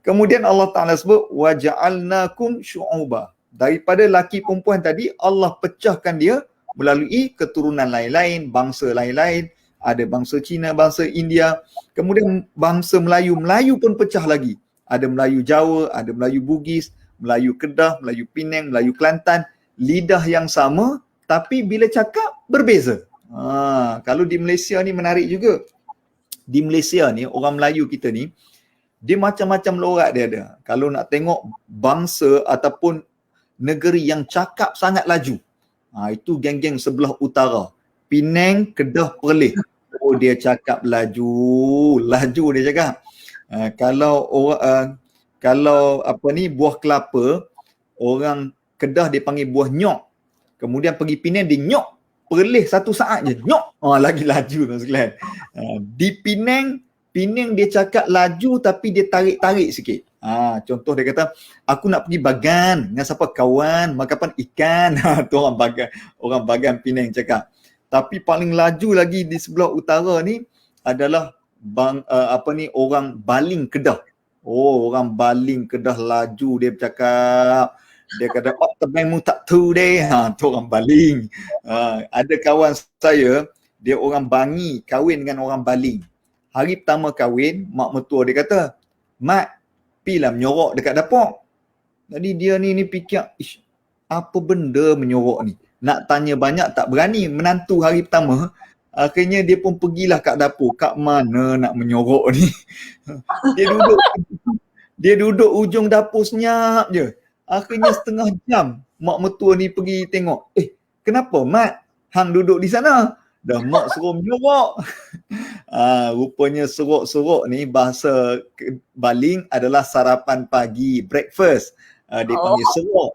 Kemudian Allah Ta'ala sebut waja'alnakum syu'uba. Daripada lelaki perempuan tadi Allah pecahkan dia melalui keturunan lain-lain, bangsa lain-lain. Ada bangsa Cina, bangsa India. Kemudian bangsa Melayu. Melayu pun pecah lagi. Ada Melayu Jawa, ada Melayu Bugis, Melayu Kedah, Melayu Penang, Melayu Kelantan. Lidah yang sama tapi bila cakap berbeza. Kalau di Malaysia ni menarik juga. Di Malaysia ni orang Melayu kita ni dia macam-macam lorak dia ada. Kalau nak tengok bangsa ataupun negeri yang cakap sangat laju. Itu geng-geng sebelah utara. Penang, Kedah, Perlis. Oh dia cakap laju dia cakap. Kalau apa ni buah kelapa, orang Kedah dia panggil buah nyok. Kemudian pergi Penang dia nyok. Perlis satu saat je nyok. Lagi laju tuan sekalian. Di Penang dia cakap laju tapi dia tarik-tarik sikit. Contoh dia kata, aku nak pergi Bagan dengan siapa kawan, makan ikan. Tu orang Bagan Penang cakap. Tapi paling laju lagi di sebelah utara ni adalah orang Baling Kedah. Orang Baling Kedah laju dia bercakap. Dia kata, temanmu tak tu deh. Tu orang Baling. Ada kawan saya, dia orang Bangi, kahwin dengan orang Baling. Hari pertama kahwin, mak mertua dia kata, Mat, pilah menyorok dekat dapur. Jadi dia ni fikir, apa benda menyorok ni? Nak tanya banyak tak berani. Menantu hari pertama, akhirnya dia pun pergilah kat dapur. Kat mana nak menyorok ni? Dia duduk ujung dapur senyap je. Akhirnya setengah jam mak mertua ni pergi tengok. Kenapa Mat? Hang duduk di sana? Dah mak suruh menyorok. Rupanya sorok-sorok ni bahasa Baling adalah sarapan pagi, breakfast. Dia panggil sorok.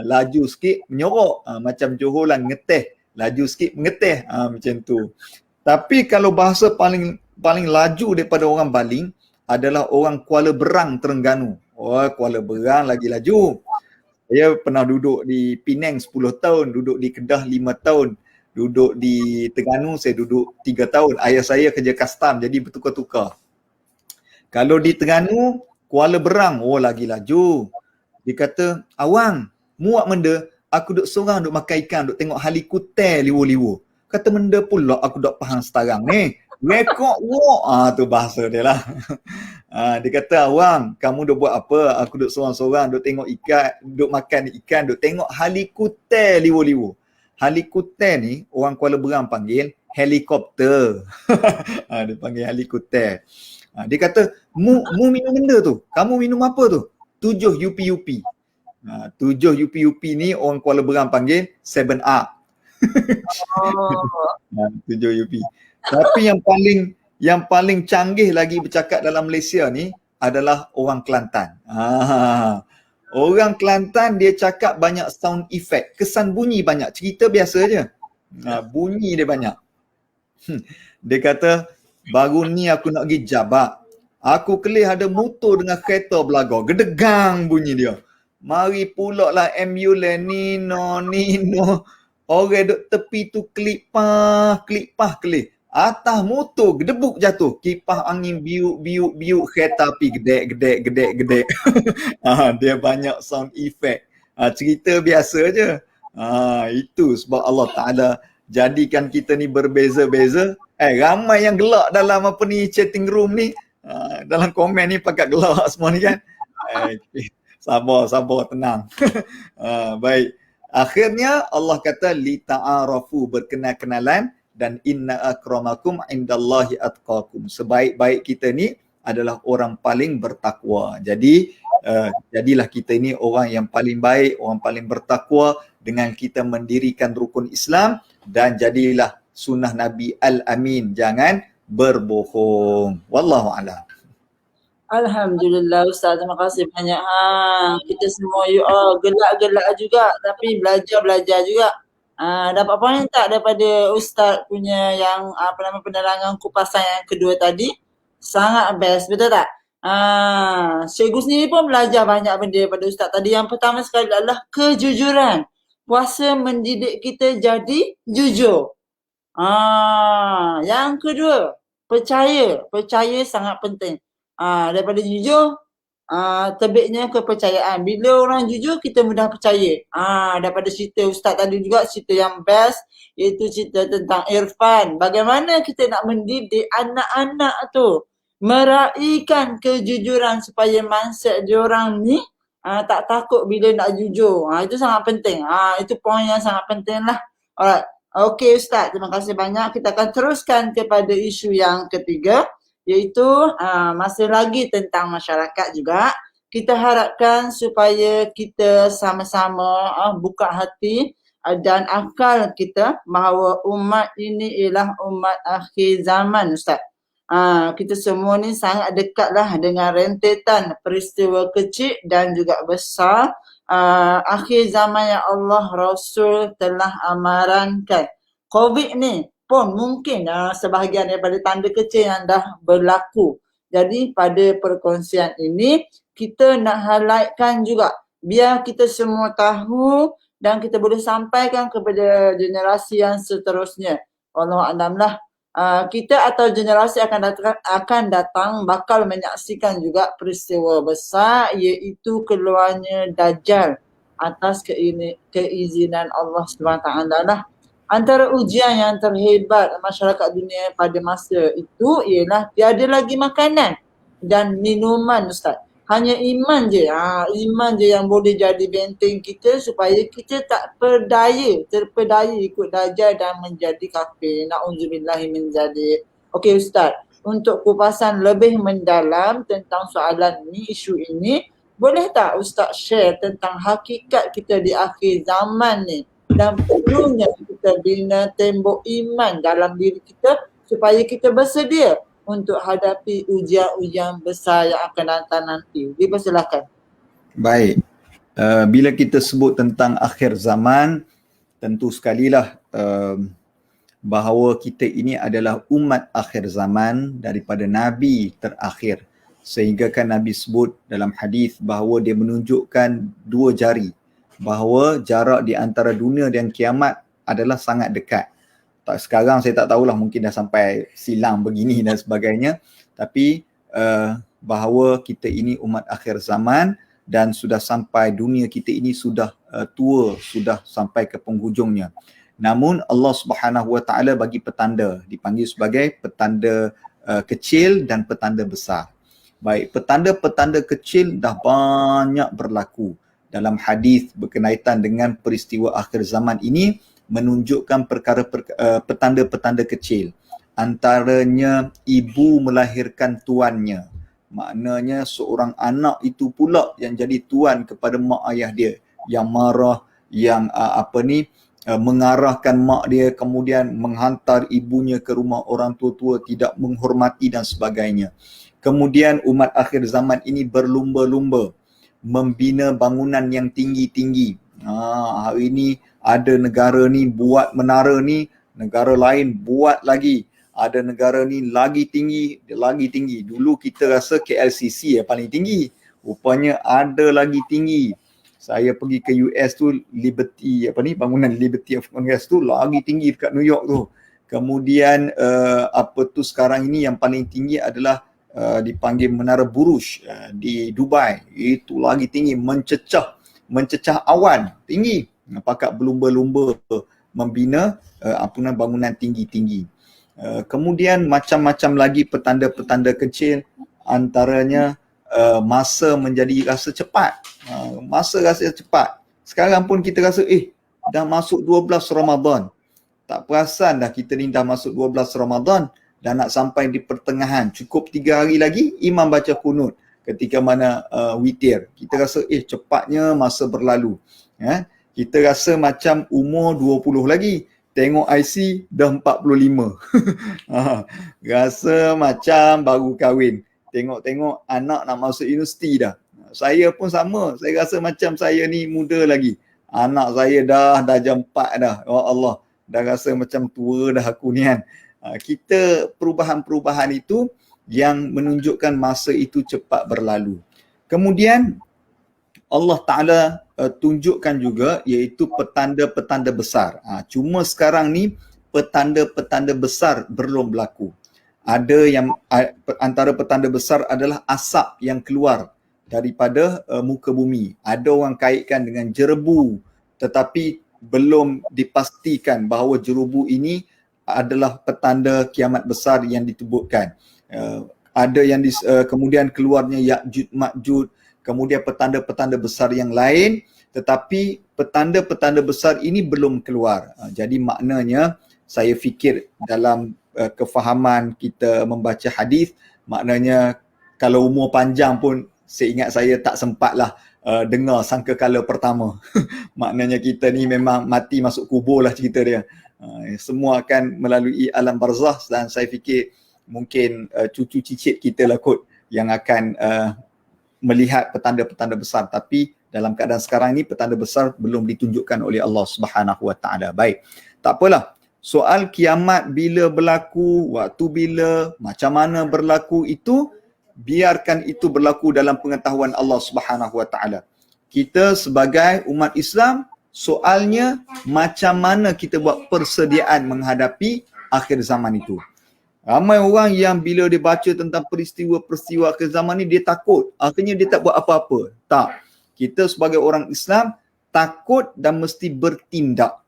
Laju sikit menyorok. Macam Johor lah ngeteh. Laju sikit mengeteh. Macam tu. Tapi kalau bahasa paling laju daripada orang Baling adalah orang Kuala Berang, Terengganu. Kuala Berang lagi laju. Saya pernah duduk di Penang 10 tahun, duduk di Kedah 5 tahun, duduk di Terengganu saya duduk 3 tahun. Ayah saya kerja custom jadi bertukar-tukar. Kalau di Terengganu, Kuala Berang, lagi laju. Dia kata, awang, muak menda, aku duk seorang duk makan ikan, duk tengok helikopter liwu-liwu. Kata menda pula aku duk faham sekarang ni. Rekod walk. Tu bahasa dia lah. Dia kata, awang, kamu duk buat apa? Aku duk seorang-seorang, duk tengok ikan, duk makan ikan, duk tengok helikopter liwu-liwu. Helikopter ni, orang Kuala Berang panggil helikopter. Dia panggil helikopter. Dia kata, mu minum benda tu. Kamu minum apa tu? 7 UP-UP. 7 UP-UP ni orang Kuala Berang panggil 7 Up. 7 UP. Tapi yang paling canggih lagi bercakap dalam Malaysia ni adalah orang Kelantan. Orang Kelantan dia cakap banyak sound effect, kesan bunyi banyak, cerita biasa je. Bunyi dia banyak. Dia kata, baru ni aku nak pergi Jabak. Aku kelih ada motor dengan kereta belakang, gedegang bunyi dia. Mari pula lah ambulans Nino. Orang duk tepi tu klipah kelih. Atas motor gedebuk jatuh. Kipas angin biuk kereta api gedek. Dia banyak sound effect. Cerita biasa je. Itu sebab Allah Ta'ala jadikan kita ni berbeza-beza. Ramai yang gelak dalam apa ni chatting room ni. Dalam komen ni pakat gelak semua ni kan. Sabar, tenang. Baik. Akhirnya Allah kata li ta'arafu, berkenal-kenalan, dan inna akramakum indallahi atqakum. Sebaik-baik kita ni adalah orang paling bertakwa. Jadi jadilah kita ini orang yang paling baik, orang paling bertakwa dengan kita mendirikan rukun Islam, dan jadilah sunnah Nabi Al-Amin, jangan berbohong. Wallahu a'lam. Alhamdulillah Ustaz, terima kasih banyak. Kita semua gelak-gelak juga tapi belajar juga. Dapat poin tak daripada Ustaz punya yang penerangan kupasan yang kedua tadi? Sangat best, betul tak? Cikgu sendiri pun belajar banyak benda daripada Ustaz tadi. Yang pertama sekali adalah kejujuran. Puasa mendidik kita jadi jujur. Yang kedua, percaya. Percaya sangat penting. Daripada jujur, terbitnya kepercayaan. Bila orang jujur, kita mudah percaya. Daripada cerita Ustaz tadi juga, cerita yang best, iaitu cerita tentang Irfan. Bagaimana kita nak mendidik anak-anak tu meraihkan kejujuran supaya mindset diorang ni tak takut bila nak jujur. Itu sangat penting. Itu poin yang sangat penting lah. Alright. Okey Ustaz, terima kasih banyak. Kita akan teruskan kepada isu yang ketiga, iaitu masih lagi tentang masyarakat juga. Kita harapkan supaya kita sama-sama buka hati dan akal kita bahawa umat ini ialah umat akhir zaman Ustaz. Kita semua ni sangat dekatlah dengan rentetan peristiwa kecil dan juga besar akhir zaman yang Allah Rasul telah amarankan. COVID ni pun mungkin sebahagian daripada tanda kecil yang dah berlaku. Jadi pada perkongsian ini kita nak highlightkan juga biar kita semua tahu dan kita boleh sampaikan kepada generasi yang seterusnya. Wallahualam lah. Kita atau generasi akan datang bakal menyaksikan juga peristiwa besar, iaitu keluarnya Dajjal atas keizinan Allah SWT lah. Antara ujian yang terhebat masyarakat dunia pada masa itu ialah tiada lagi makanan dan minuman Ustaz. Hanya iman je. Iman je yang boleh jadi benteng kita supaya kita tak terpedaya ikut Dajjal dan menjadi kafir. Na'udzubillahi min dzalik. Okey Ustaz, untuk kupasan lebih mendalam tentang soalan ni, isu ini, boleh tak Ustaz share tentang hakikat kita di akhir zaman ni dan perlunya kita bina tembok iman dalam diri kita supaya kita bersedia untuk hadapi ujian-ujian besar yang akan datang nanti. Dipersilakan. Baik. Bila kita sebut tentang akhir zaman, tentu sekalilah bahawa kita ini adalah umat akhir zaman daripada Nabi terakhir. Sehingga kan Nabi sebut dalam hadis bahawa dia menunjukkan 2 jari. Bahawa jarak di antara dunia dan kiamat adalah sangat dekat. Sekarang saya tak tahulah, mungkin dah sampai silang begini dan sebagainya. Tapi bahawa kita ini umat akhir zaman dan sudah sampai dunia kita ini sudah tua, sudah sampai ke penghujungnya. Namun Allah Subhanahu Wa Taala bagi petanda, dipanggil sebagai petanda kecil dan petanda besar. Baik, petanda-petanda kecil dah banyak berlaku dalam hadis berkaitan dengan peristiwa akhir zaman ini, menunjukkan petanda-petanda kecil. Antaranya ibu melahirkan tuannya. Maknanya seorang anak itu pula yang jadi tuan kepada mak ayah dia, yang marah, yang mengarahkan mak dia, kemudian menghantar ibunya ke rumah orang tua-tua, tidak menghormati dan sebagainya. Kemudian umat akhir zaman ini berlumba-lumba membina bangunan yang tinggi-tinggi. Hari ini ada negara ni buat menara ni, negara lain buat lagi. Ada negara ni lagi tinggi. Dulu kita rasa KLCC yang paling tinggi. Rupanya ada lagi tinggi. Saya pergi ke US tu, bangunan Liberty of Congress tu lagi tinggi dekat New York tu. Kemudian sekarang ini yang paling tinggi adalah dipanggil Menara Buruj di Dubai. Itu lagi tinggi, mencecah awan, tinggi. Pakat berlumba-lumba membina bangunan tinggi-tinggi. Kemudian macam-macam lagi petanda-petanda kecil, antaranya masa menjadi rasa cepat. Masa rasa cepat. Sekarang pun kita rasa dah masuk 12 Ramadan. Tak perasan dah kita ni dah masuk 12 Ramadan dan nak sampai di pertengahan. Cukup 3 hari lagi imam baca kunut ketika mana witir. Kita rasa cepatnya masa berlalu. Kita rasa macam umur 20 lagi. Tengok IC dah 45. Rasa macam baru kahwin. Tengok-tengok anak nak masuk universiti dah. Saya pun sama. Saya rasa macam saya ni muda lagi. Anak saya dah jam 4 dah. Ya Allah. Dah rasa macam tua dah aku ni kan. Kita perubahan-perubahan itu yang menunjukkan masa itu cepat berlalu. Kemudian Allah Ta'ala tunjukkan juga iaitu petanda-petanda besar. Cuma sekarang ni petanda-petanda besar belum berlaku. Ada yang antara petanda besar adalah asap yang keluar daripada muka bumi. Ada orang kaitkan dengan jerebu, tetapi belum dipastikan bahawa jerebu ini adalah petanda kiamat besar yang ditubuhkan. Ada yang kemudian keluarnya Ya'juj Ma'juj, kemudian petanda-petanda besar yang lain, tetapi petanda-petanda besar ini belum keluar. Jadi maknanya saya fikir dalam kefahaman kita membaca hadis, maknanya kalau umur panjang pun seingat saya tak sempatlah dengar sangkakala pertama. Maknanya kita ni memang mati masuk kubur lah cerita dia. Semua akan melalui alam barzah dan saya fikir mungkin cucu cicit kita lah kot yang akan melihat petanda-petanda besar, tapi dalam keadaan sekarang ni petanda besar belum ditunjukkan oleh Allah Subhanahu Wa Taala. Baik, tak apalah. Soal kiamat bila berlaku, waktu bila, macam mana berlaku itu, biarkan itu berlaku dalam pengetahuan Allah Subhanahu Wa Taala. Kita sebagai umat Islam, soalnya macam mana kita buat persediaan menghadapi akhir zaman itu. Ramai orang yang bila dia baca tentang peristiwa-peristiwa akhir zaman ni, dia takut. Akhirnya dia tak buat apa-apa. Tak. Kita sebagai orang Islam takut dan mesti bertindak.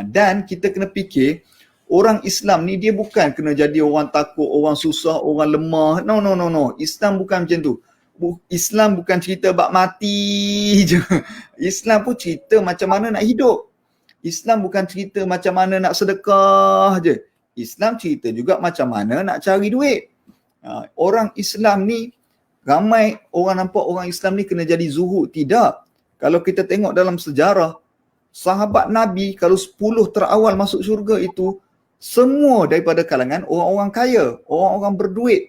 Dan kita kena fikir, orang Islam ni dia bukan kena jadi orang takut, orang susah, orang lemah. No. Islam bukan macam tu. Islam bukan cerita bab mati je. Islam pun cerita macam mana nak hidup. Islam bukan cerita macam mana nak sedekah je. Islam cerita juga macam mana nak cari duit. Orang Islam ni, ramai orang nampak orang Islam ni kena jadi zuhud. Tidak. Kalau kita tengok dalam sejarah, sahabat Nabi kalau 10 terawal masuk syurga itu, semua daripada kalangan orang-orang kaya, orang-orang berduit.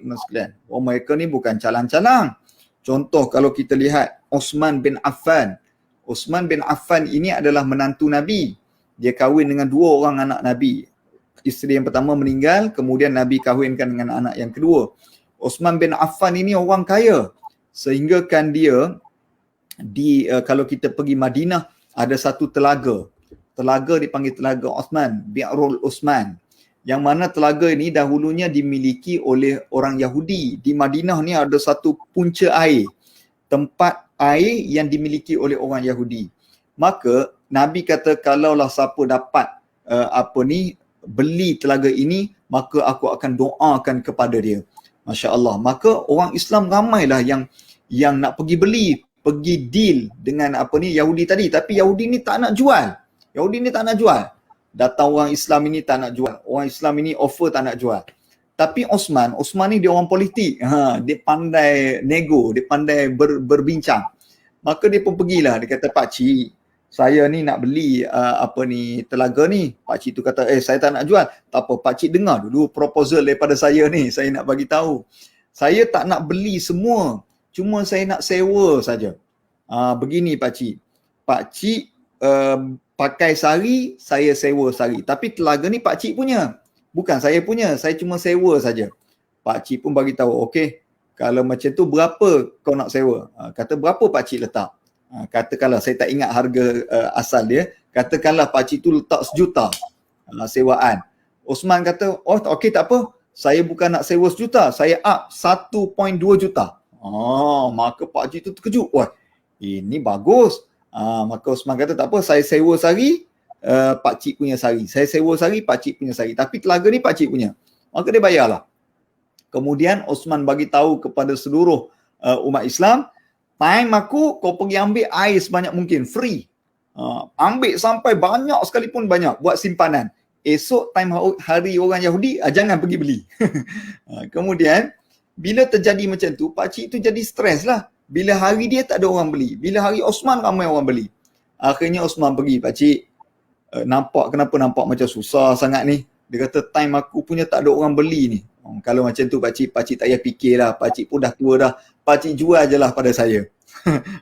Orang mereka ni bukan calang-calang. Contoh kalau kita lihat Osman bin Affan. Osman bin Affan ini adalah menantu Nabi. Dia kahwin dengan 2 orang anak Nabi. Isteri yang pertama meninggal, kemudian Nabi kahwinkan dengan anak yang kedua. Osman bin Affan ini orang kaya. Sehingga kan dia, kalau kita pergi Madinah, ada satu telaga. Telaga dipanggil Telaga Osman, Bi'rul Osman. Yang mana telaga ini dahulunya dimiliki oleh orang Yahudi. Di Madinah ni ada satu punca air. Tempat air yang dimiliki oleh orang Yahudi. Maka Nabi kata kalaulah siapa dapat beli telaga ini, maka aku akan doakan kepada dia. Masya Allah. Maka orang Islam ramailah yang nak pergi beli, pergi deal dengan Yahudi tadi. Tapi Yahudi ni tak nak jual. Yahudi ni tak nak jual. Datang orang Islam ini tak nak jual. Orang Islam ini offer tak nak jual. Tapi Osman ni dia orang politik. Dia pandai nego, dia pandai berbincang. Maka dia pun pergilah, dia kata, "Pak Cik, saya ni nak beli telaga ni." Pak Cik tu kata, "Saya tak nak jual." Tak apa, Pak Cik dengar dulu proposal daripada saya ni. Saya nak bagi tahu. Saya tak nak beli semua. Cuma saya nak sewa saja. Begini Pak Cik. Pak Cik pakai sari, saya sewa sari. Tapi telaga ni Pak Cik punya. Bukan saya punya. Saya cuma sewa saja. Pak Cik pun bagi tahu, "Okey, kalau macam tu berapa kau nak sewa?" Kata, "Berapa Pak Cik letak?" Katakanlah, saya tak ingat harga asal dia. Katakanlah Pak Cik tu letak 1 juta sewaan. Osman kata, "Oh, okey, tak apa. Saya bukan nak sewa 1 juta. Saya up 1.2 juta. Maka Pak Cik tu terkejut. Wah, ini bagus. Maka Osman kata, "Tak apa, saya sewa sari, Pak Cik punya sari. Saya sewa sari, Pak Cik punya sari. Tapi telaga ni Pak Cik punya." Maka dia bayarlah. Kemudian Osman bagi tahu kepada seluruh umat Islam, "Time aku, kau pergi ambil air sebanyak mungkin, free. Ambil sampai banyak sekalipun banyak, buat simpanan. Esok time hari orang Yahudi, jangan pergi beli." Kemudian, bila terjadi macam tu, Pak Cik tu jadi stres lah. Bila hari dia tak ada orang beli. Bila hari Osman ramai orang beli. Akhirnya Osman pergi, "Pak Cik, kenapa nampak macam susah sangat ni?" Dia kata, "Time aku punya tak ada orang beli ni." Kalau macam tu Pak Cik tak payah fikir lah. Pak Cik pun dah tua dah. Pak Cik jual je lah pada saya.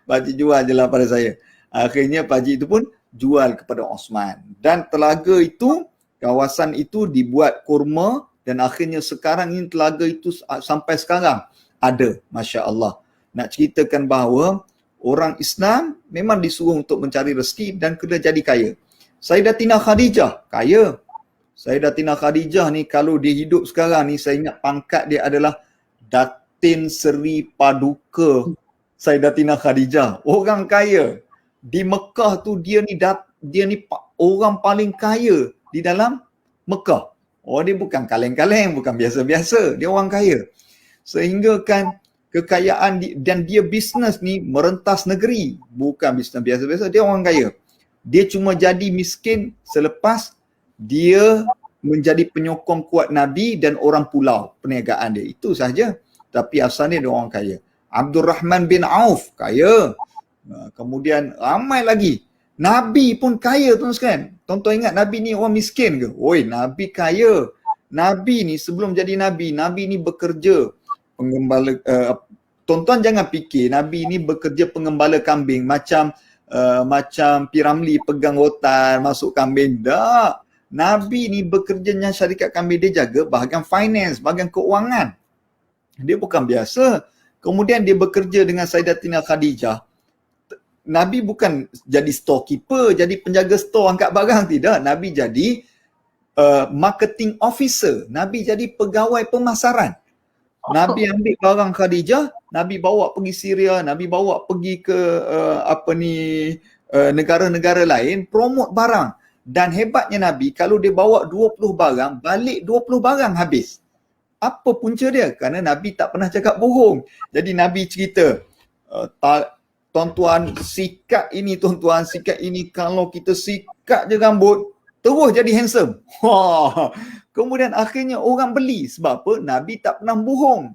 Pak Cik jual je lah pada saya. Akhirnya Pak Cik tu pun jual kepada Osman. Dan telaga itu, kawasan itu dibuat kurma, dan akhirnya sekarang ini telaga itu sampai sekarang ada. Masya Allah. Nak ceritakan bahawa orang Islam memang disuruh untuk mencari rezeki dan kena jadi kaya. Sayyidatina Khadijah kaya. Sayyidatina Khadijah ni kalau dia hidup sekarang ni, saya ingat pangkat dia adalah Datin Seri Paduka Sayyidatina Khadijah. Orang kaya. Di Mekah tu dia ni orang paling kaya di dalam Mekah. Dia bukan kaleng-kaleng, bukan biasa-biasa. Dia orang kaya. Sehingga kan kekayaan dan dia bisnes ni merentas negeri. Bukan bisnes biasa-biasa, dia orang kaya. Dia cuma jadi miskin selepas dia menjadi penyokong kuat Nabi dan orang pulau perniagaan dia. Itu sahaja. Tapi asalnya dia orang kaya. Abdul Rahman bin Auf kaya. Kemudian ramai lagi. Nabi pun kaya, tuan sekalian. Tuan-tuan ingat Nabi ni orang miskin ke? Nabi kaya. Nabi ni sebelum jadi Nabi ni bekerja penggembala. Tuan-tuan jangan fikir Nabi ni bekerja pengembala kambing macam Piramli pegang rotan masuk kambing. Tak. Nabi ni bekerjanya syarikat kambing, dia jaga bahagian finance, bahagian keuangan. Dia bukan biasa. Kemudian dia bekerja dengan Sayyidatina Khadijah. Nabi bukan jadi storekeeper, jadi penjaga store angkat barang, tidak. Nabi jadi marketing officer. Nabi jadi pegawai pemasaran. Nabi ambil barang Khadijah, Nabi bawa pergi Syria, Nabi bawa pergi ke negara-negara lain, promote barang. Dan hebatnya Nabi, kalau dia bawa 20 barang, balik 20 barang habis. Apa punca dia? Kerana Nabi tak pernah cakap bohong. Jadi Nabi cerita, tuan-tuan, sikat ini, kalau kita sikat je rambut, terus jadi handsome. Kemudian akhirnya orang beli. Sebab apa? Nabi tak pernah bohong.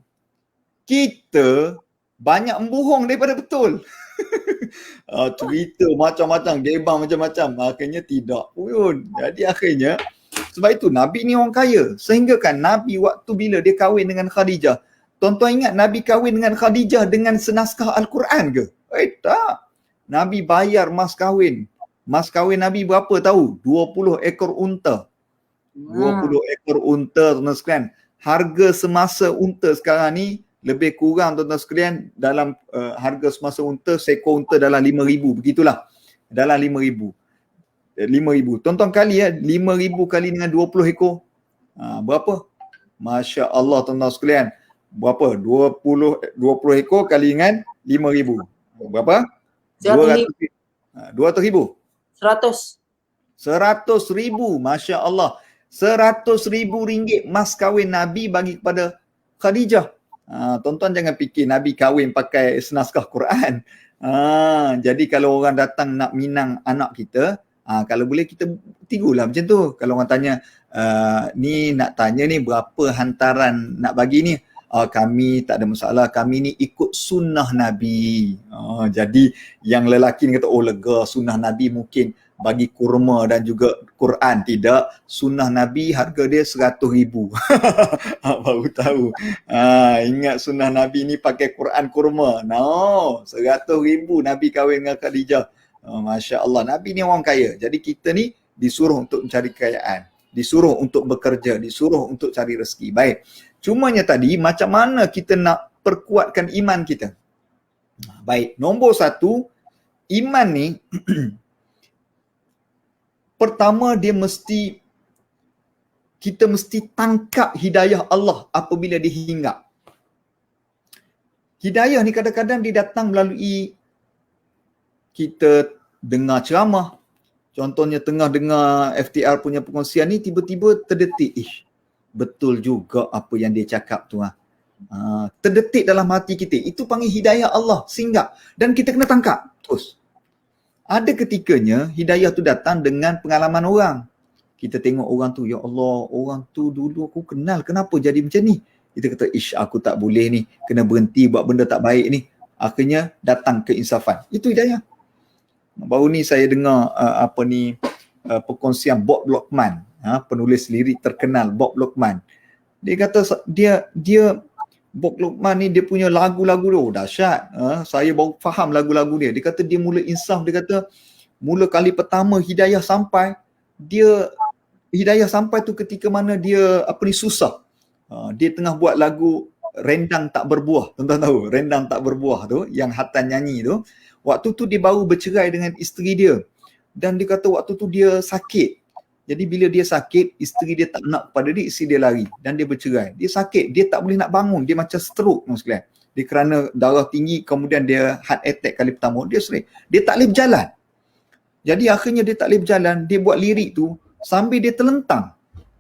Kita banyak bohong daripada betul. Cerita macam-macam, gebang macam-macam. Akhirnya tidak pun. Jadi akhirnya, sebab itu Nabi ni orang kaya. Sehingga kan Nabi waktu bila dia kahwin dengan Khadijah, tuan-tuan ingat Nabi kahwin dengan Khadijah dengan senaskah Al-Quran ke? Tak. Nabi bayar mas kahwin. Mas kahwin Nabi berapa tahu? 20 ekor unta. 20 ekor unta, tuan-tuan sekalian. Harga semasa unta sekarang ni lebih kurang, tuan-tuan sekalian, dalam harga semasa unta, seekor unta dalam 5,000, begitulah. Dalam 5,000. 5,000. Tuan-tuan kali 5,000 kali dengan 20 ekor. Berapa? Masya Allah, tuan-tuan sekalian. Berapa? 20 ekor kali dengan 5,000. Berapa? 100,000. 200,000. 100. 100,000. Masya Allah. 100,000 ringgit mas kahwin Nabi bagi kepada Khadijah. Tuan-tuan jangan fikir Nabi kahwin pakai senaskah Quran. Jadi kalau orang datang nak minang anak kita, kalau boleh kita tigulah macam tu. Kalau orang tanya, ni nak tanya ni berapa hantaran nak bagi ni? Kami tak ada masalah, kami ni ikut sunnah Nabi. Jadi yang lelaki ni kata, oh lega, sunnah Nabi mungkin bagi kurma dan juga Quran. Tidak, sunnah Nabi harga dia 100,000. Baru tahu. Ingat sunnah Nabi ni pakai Quran kurma. No, 100,000 Nabi kahwin dengan Khadijah. Masya Allah, Nabi ni orang kaya. Jadi kita ni disuruh untuk mencari kekayaan, disuruh untuk bekerja, disuruh untuk cari rezeki. Baik. Cumanya tadi, macam mana kita nak perkuatkan iman kita? Baik, nombor satu, iman ni pertama kita mesti tangkap hidayah Allah apabila dia hinggap. Hidayah ni kadang-kadang dia datang melalui kita dengar ceramah. Contohnya tengah dengar FTR punya perkongsian ni, tiba-tiba terdetik, betul juga apa yang dia cakap tu. Terdetik dalam hati kita. Itu panggil hidayah Allah, singgap. Dan kita kena tangkap terus. Ada ketikanya hidayah tu datang dengan pengalaman orang. Kita tengok orang tu, ya Allah, orang tu dulu aku kenal, kenapa jadi macam ni? Kita kata, aku tak boleh ni, kena berhenti buat benda tak baik ni. Akhirnya datang keinsafan. Itu hidayah. Baru ni saya dengar perkongsian Bob Lokman, penulis lirik terkenal Bob Lokman. Dia kata dia Bob Lokman ni dia punya lagu-lagu dia dahsyat. Saya baru faham lagu-lagu dia. Dia kata dia mula insaf, dia kata mula kali pertama hidayah sampai tu ketika mana dia susah. Dia tengah buat lagu Rendang Tak Berbuah. Tuan-tuan tahu Rendang Tak Berbuah tu yang Hatan nyanyi tu. Waktu tu dia baru bercerai dengan isteri dia. Dan dia kata waktu tu dia sakit. Jadi bila dia sakit, isteri dia tak nak kepada dia, isteri dia lari dan dia bercerai. Dia sakit, dia tak boleh nak bangun, dia macam stroke sekalian. Dia kerana darah tinggi, kemudian dia heart attack kali pertama, dia sering. Dia tak boleh berjalan. Jadi akhirnya dia tak boleh berjalan, dia buat lirik tu sambil dia terlentang.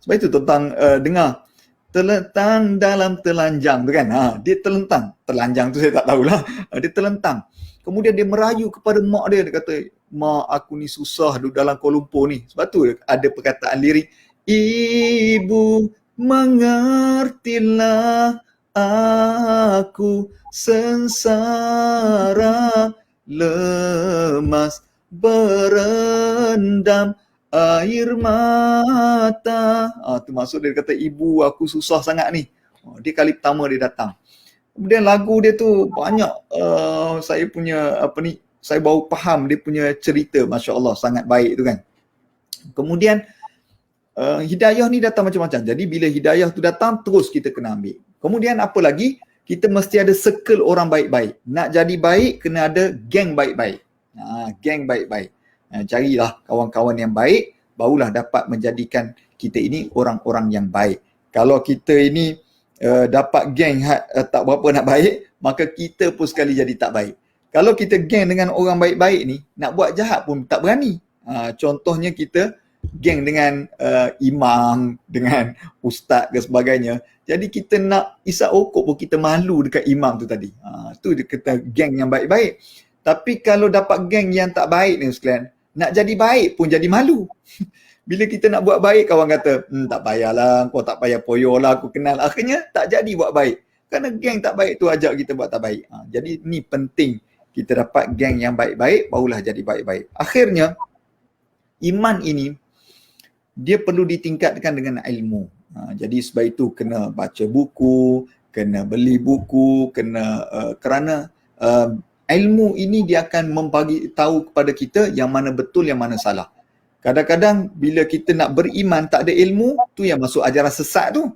Sebab itu tuan-tuan dengar, terlentang dalam telanjang tu kan. Dia terlentang. Telanjang tu saya tak tahulah. Dia terlentang. Kemudian dia merayu kepada mak dia. Dia kata, mak aku ni susah duduk dalam Kuala Lumpur ni. Sebab tu ada perkataan lirik, ibu mengertilah aku sengsara lemas berendam air mata. Tu maksud dia kata, ibu aku susah sangat ni. Dia kali pertama dia datang. Kemudian lagu dia tu banyak saya baru faham dia punya cerita, Masya Allah, sangat baik tu kan. Kemudian hidayah ni datang macam-macam. Jadi bila hidayah tu datang, terus kita kena ambil. Kemudian apa lagi? Kita mesti ada circle orang baik-baik. Nak jadi baik, kena ada geng baik-baik. Geng baik-baik. Carilah kawan-kawan yang baik, barulah dapat menjadikan kita ini orang-orang yang baik. Kalau kita ini dapat geng tak berapa nak baik, maka kita pun sekali jadi tak baik. Kalau kita geng dengan orang baik-baik ni, nak buat jahat pun tak berani. Contohnya kita geng dengan imam, dengan ustaz ke sebagainya. Jadi kita nak isap okok pun kita malu dekat imam tu tadi. Tu dia kata geng yang baik-baik. Tapi kalau dapat geng yang tak baik ni sekalian, nak jadi baik pun jadi malu. Bila kita nak buat baik, kawan kata, tak payahlah, kau tak payah poyo lah, aku kenal. Akhirnya tak jadi buat baik. Kerana geng tak baik tu ajak kita buat tak baik. Jadi ni penting, kita dapat geng yang baik-baik, barulah jadi baik-baik. Akhirnya, iman ini, dia perlu ditingkatkan dengan ilmu. Jadi sebab itu kena baca buku, kena beli buku, kerana ilmu ini dia akan membagi tahu kepada kita yang mana betul, yang mana salah. Kadang-kadang bila kita nak beriman tak ada ilmu, tu yang masuk ajaran sesat tu.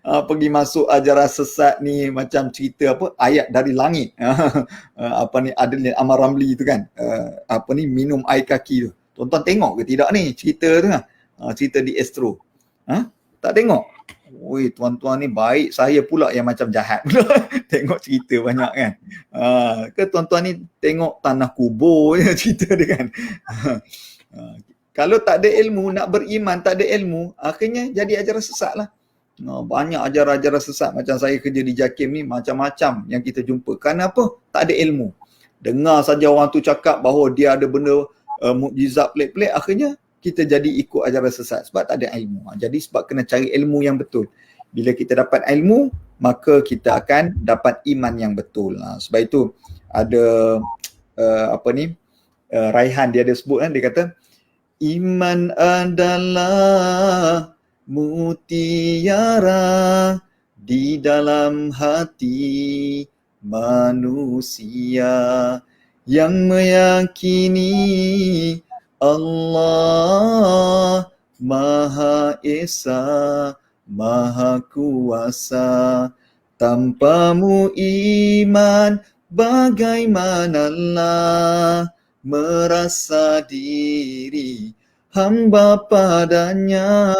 Pergi masuk ajaran sesat ni macam cerita ayat dari langit. Adil Amar Ramli tu kan. Minum air kaki tu. Tuan-tuan tengok ke tidak ni cerita tu kan? Cerita di Astro. Tak tengok. Oi, tuan-tuan ni baik, saya pula yang macam jahat pula. Tengok cerita banyak kan. Ke tuan-tuan ni tengok tanah kubur je cerita dia kan. Kalau tak ada ilmu, nak beriman tak ada ilmu, akhirnya jadi ajaran sesat lah. Banyak ajaran-ajaran sesat macam saya kerja di JAKIM ni, macam-macam yang kita jumpa. Kenapa? Tak ada ilmu. Dengar saja orang tu cakap bahawa dia ada benda mukjizat pelik-pelik, akhirnya kita jadi ikut ajaran sesat sebab tak ada ilmu. Jadi sebab kena cari ilmu yang betul. Bila kita dapat ilmu, maka kita akan dapat iman yang betul. Sebab itu ada Raihan dia ada sebut kan, dia kata iman adalah mutiara di dalam hati manusia yang meyakini Allah Maha Esa, Maha Kuasa. Tanpamu iman bagaimanalah merasa diri hamba padanya.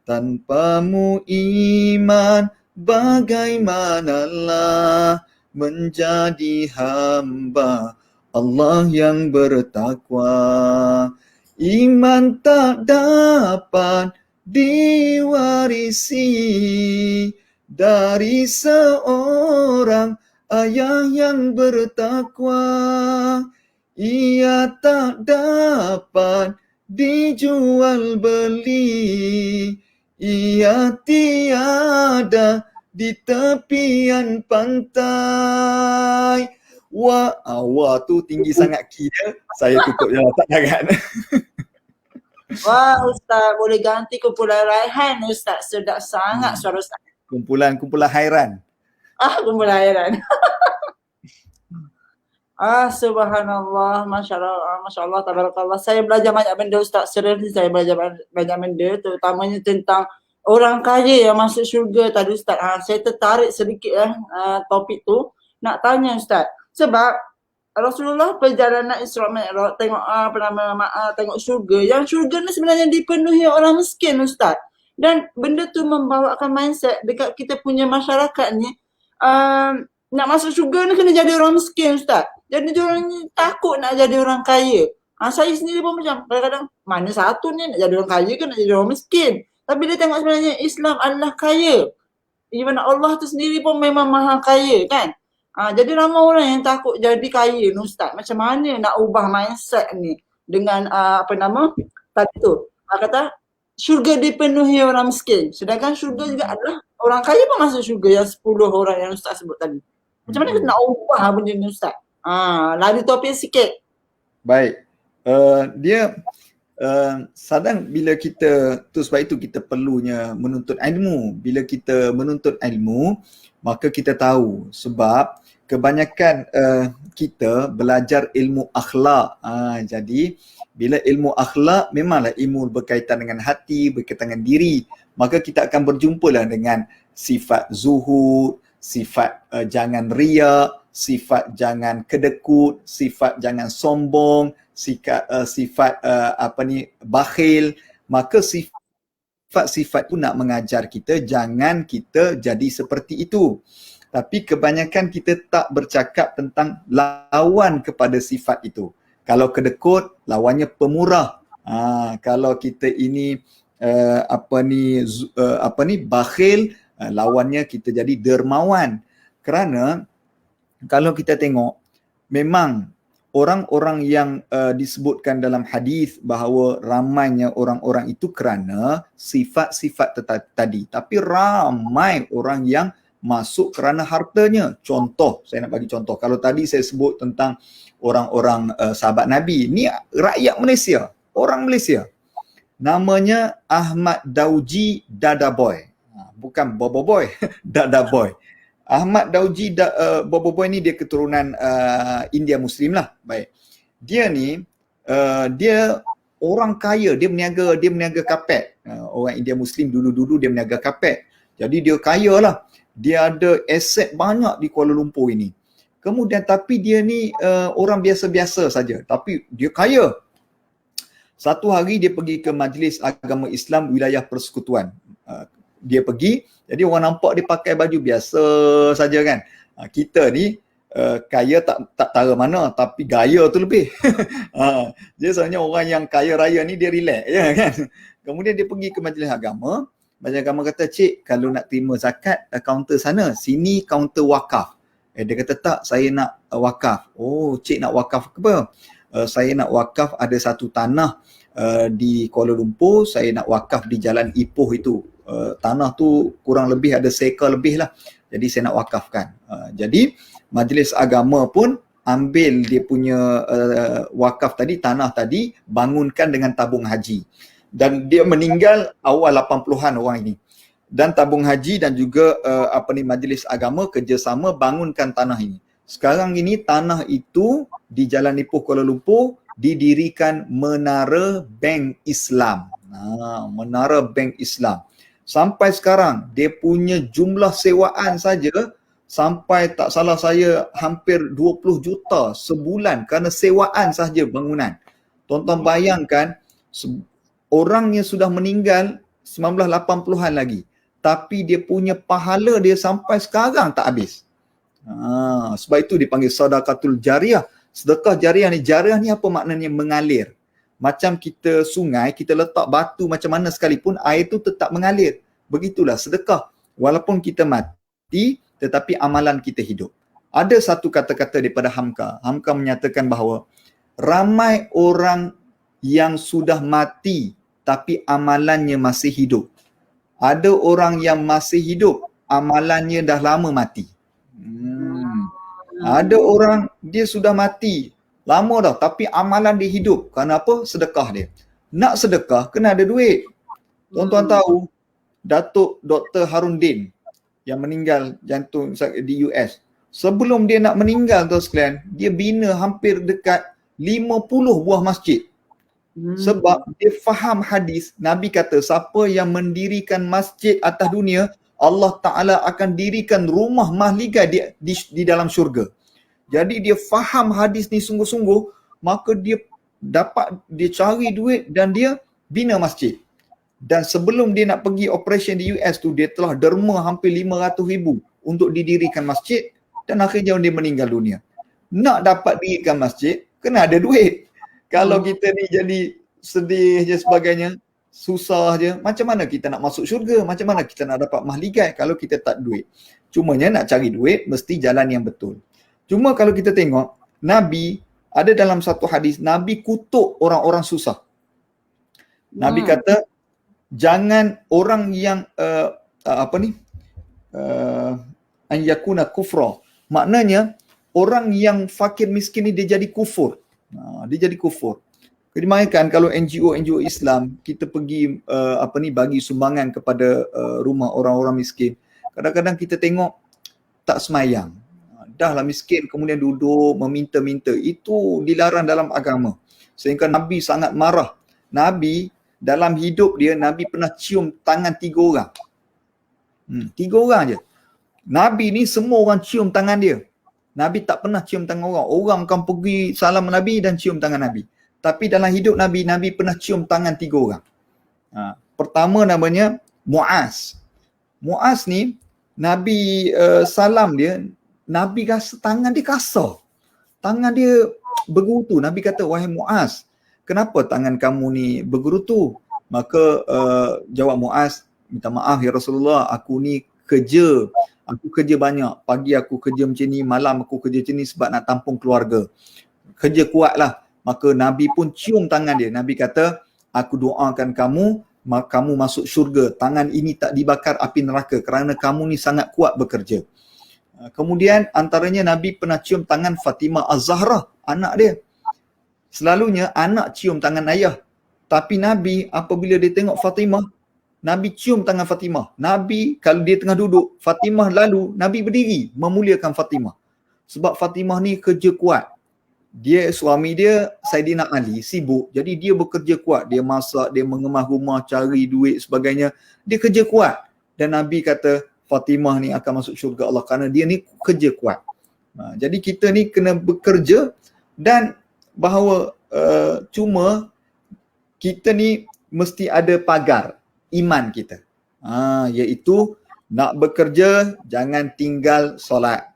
Tanpamu iman bagaimanalah menjadi hamba Allah yang bertakwa. Iman tak dapat diwarisi dari seorang ayah yang bertakwa. Ia tak dapat dijual beli. Ia tiada di tepian pantai. Wah, tu tinggi sangat kira. Saya tutup je lah, tak jangan. Wah, Ustaz, boleh ganti kumpulan Raihan, Ustaz. Sedap sangat suara Ustaz. Kumpulan hairan. Kumpulan Raihan. Subhanallah, Masya Allah, tabarakallah. Saya belajar banyak benda, Ustaz. Serius, saya belajar banyak benda, terutamanya tentang orang kaya yang masuk syurga tadi, Ustaz. Saya tertarik sedikit topik tu. Nak tanya, Ustaz. Sebab Rasulullah perjalanan Isra Mi'raj tengok tengok syurga. Yang syurga ni sebenarnya dipenuhi orang miskin, Ustaz. Dan benda tu membawakan mindset dekat kita punya masyarakat ni, nak masuk syurga ni kena jadi orang miskin, Ustaz. Jadi diorang ni takut nak jadi orang kaya. Saya sendiri pun macam kadang-kadang mana satu ni, nak jadi orang kaya ke nak jadi orang miskin. Tapi dia tengok sebenarnya Islam adalah kaya. Even Allah tu sendiri pun memang maha kaya kan. Jadi ramai orang yang takut jadi kaya ni, Ustaz. Macam mana nak ubah mindset ni dengan tadi tu. Kata syurga dipenuhi orang miskin. Sedangkan syurga juga adalah orang kaya pun masuk syurga yang 10 orang yang Ustaz sebut tadi. Macam mana kita nak ubah benda ni, Ustaz? Lari topik sikit. Baik. Dia sadang bila kita sebab itu kita perlunya menuntut ilmu. Bila kita menuntut ilmu, maka kita tahu sebab kebanyakan kita belajar ilmu akhlak. Jadi bila ilmu akhlak memanglah ilmu berkaitan dengan hati, berkaitan dengan diri, maka kita akan berjumpalah dengan sifat zuhud, sifat jangan riak, sifat jangan kedekut, sifat jangan sombong, sifat bakhil. Maka sifat-sifat itu nak mengajar kita jangan kita jadi seperti itu. Tapi kebanyakan kita tak bercakap tentang lawan kepada sifat itu. Kalau kedekut, lawannya pemurah. Kalau kita ini bakhil, lawannya kita jadi dermawan. Kerana kalau kita tengok, memang orang-orang yang disebutkan dalam hadis bahawa ramainya orang-orang itu kerana sifat-sifat tadi. Tapi ramai orang yang masuk kerana hartanya. Contoh, saya nak bagi contoh. Kalau tadi saya sebut tentang orang-orang sahabat Nabi, ni rakyat Malaysia, orang Malaysia. Namanya Ahmad Dauji Dadaboy. Bukan Bobo Boy, Dadaboy. Ahmad Dauji Bobo Boy ni dia keturunan India Muslim lah. Baik. Dia ni dia orang kaya, dia berniaga kapet. Orang India Muslim dulu-dulu dia berniaga kapet. Jadi dia kaya lah. Dia ada aset banyak di Kuala Lumpur ini. Kemudian tapi dia ni orang biasa-biasa saja, tapi dia kaya. Satu hari dia pergi ke Majlis Agama Islam Wilayah Persekutuan. dia pergi, jadi orang nampak dia pakai baju biasa saja kan. Kita ni kaya tak tara mana, tapi gaya tu lebih. Jadi sebenarnya orang yang kaya raya ni dia relax je kan. Kemudian dia pergi ke majlis agama. Majlis agama kata, cik kalau nak terima zakat kaunter sana, sini kaunter wakaf. Dia kata tak, saya nak wakaf. Oh, cik nak wakaf ke apa? Saya nak wakaf ada satu tanah di Kuala Lumpur, saya nak wakaf di Jalan Ipoh itu. Tanah tu kurang lebih ada seekar lebih lah. Jadi saya nak wakafkan. Jadi majlis agama pun ambil dia punya wakaf tadi, tanah tadi, bangunkan dengan tabung haji. Dan dia meninggal awal 80-an orang ini. Dan tabung haji dan juga majlis agama kerjasama bangunkan tanah ini. Sekarang ini tanah itu di Jalan Ipoh Kuala Lumpur didirikan Menara Bank Islam. Menara Bank Islam. Sampai sekarang dia punya jumlah sewaan saja sampai tak salah saya hampir 20 juta sebulan kerana sewaan sahaja bangunan. Tuan-tuan bayangkan orangnya sudah meninggal 1980-an lagi, tapi dia punya pahala dia sampai sekarang tak habis. Sebab itu dipanggil sedekahul jariah. Sedekah jariah ni apa maknanya? Mengalir. Macam kita sungai, kita letak batu macam mana sekalipun, air tu tetap mengalir. Begitulah sedekah. Walaupun kita mati, tetapi amalan kita hidup. Ada satu kata-kata daripada Hamka. Hamka menyatakan bahawa ramai orang yang sudah mati tapi amalannya masih hidup. Ada orang yang masih hidup, amalannya dah lama mati. Ada orang dia sudah mati lama dah tapi amalan dia hidup. Kenapa? Sedekah dia. Nak sedekah kena ada duit. Tuan-tuan tahu Datuk Dr. Harun Din yang meninggal jantung di US. Sebelum dia nak meninggal tuan sekalian, dia bina hampir dekat 50 buah masjid. Sebab dia faham hadis, Nabi kata siapa yang mendirikan masjid atas dunia, Allah Ta'ala akan dirikan rumah mahligai di dalam syurga. Jadi dia faham hadis ni sungguh-sungguh, maka dia cari duit dan dia bina masjid. Dan sebelum dia nak pergi operation di US tu, dia telah derma hampir 500,000 untuk didirikan masjid dan akhirnya dia meninggal dunia. Nak dapat dirikan masjid, kena ada duit. Kalau kita ni jadi sedih je sebagainya, susah je, macam mana kita nak masuk syurga? Macam mana kita nak dapat mahligai kalau kita tak duit? Cumanya nak cari duit, mesti jalan yang betul. Cuma kalau kita tengok, Nabi, ada dalam satu hadis, Nabi kutuk orang-orang susah. Nabi kata, jangan orang yang an yakuna kufra. Maknanya orang yang fakir miskin ni dia jadi kufur. Dia jadi kufur. Kebanyakan kalau NGO Islam kita pergi bagi sumbangan kepada rumah orang-orang miskin. Kadang-kadang kita tengok tak semayang. Dah lah miskin kemudian duduk meminta-minta. Itu dilarang dalam agama. Sehingga Nabi sangat marah. Nabi dalam hidup dia, Nabi pernah cium tangan 3 orang. 3 orang je. Nabi ni semua orang cium tangan dia. Nabi tak pernah cium tangan orang. Orang akan pergi salam Nabi dan cium tangan Nabi. Tapi dalam hidup Nabi, Nabi pernah cium tangan 3 orang. Pertama namanya Muaz. Muaz ni, Nabi salam dia, Nabi rasa tangan dia kasar. Tangan dia bergerutu. Nabi kata, wahai Muaz, kenapa tangan kamu ni bergerutu? Maka jawab Muaz, minta maaf ya Rasulullah, aku ni kerja. Aku kerja banyak. Pagi aku kerja macam ni, malam aku kerja macam ni sebab nak tampung keluarga. Kerja kuat lah. Maka Nabi pun cium tangan dia. Nabi kata, aku doakan kamu masuk syurga. Tangan ini tak dibakar api neraka kerana kamu ni sangat kuat bekerja. Kemudian antaranya Nabi pernah cium tangan Fatimah Az-Zahra, anak dia. Selalunya anak cium tangan ayah. Tapi Nabi apabila dia tengok Fatimah, Nabi cium tangan Fatimah. Nabi kalau dia tengah duduk, Fatimah lalu, Nabi berdiri memuliakan Fatimah. Sebab Fatimah ni kerja kuat. Suami dia Saidina Ali sibuk, jadi dia bekerja kuat. Dia masak, dia mengemah rumah, cari duit sebagainya. Dia kerja kuat. Dan Nabi kata Fatimah ni akan masuk syurga Allah kerana dia ni kerja kuat. Jadi kita ni kena bekerja dan bahawa cuma kita ni mesti ada pagar iman kita. Iaitu nak bekerja jangan tinggal solat.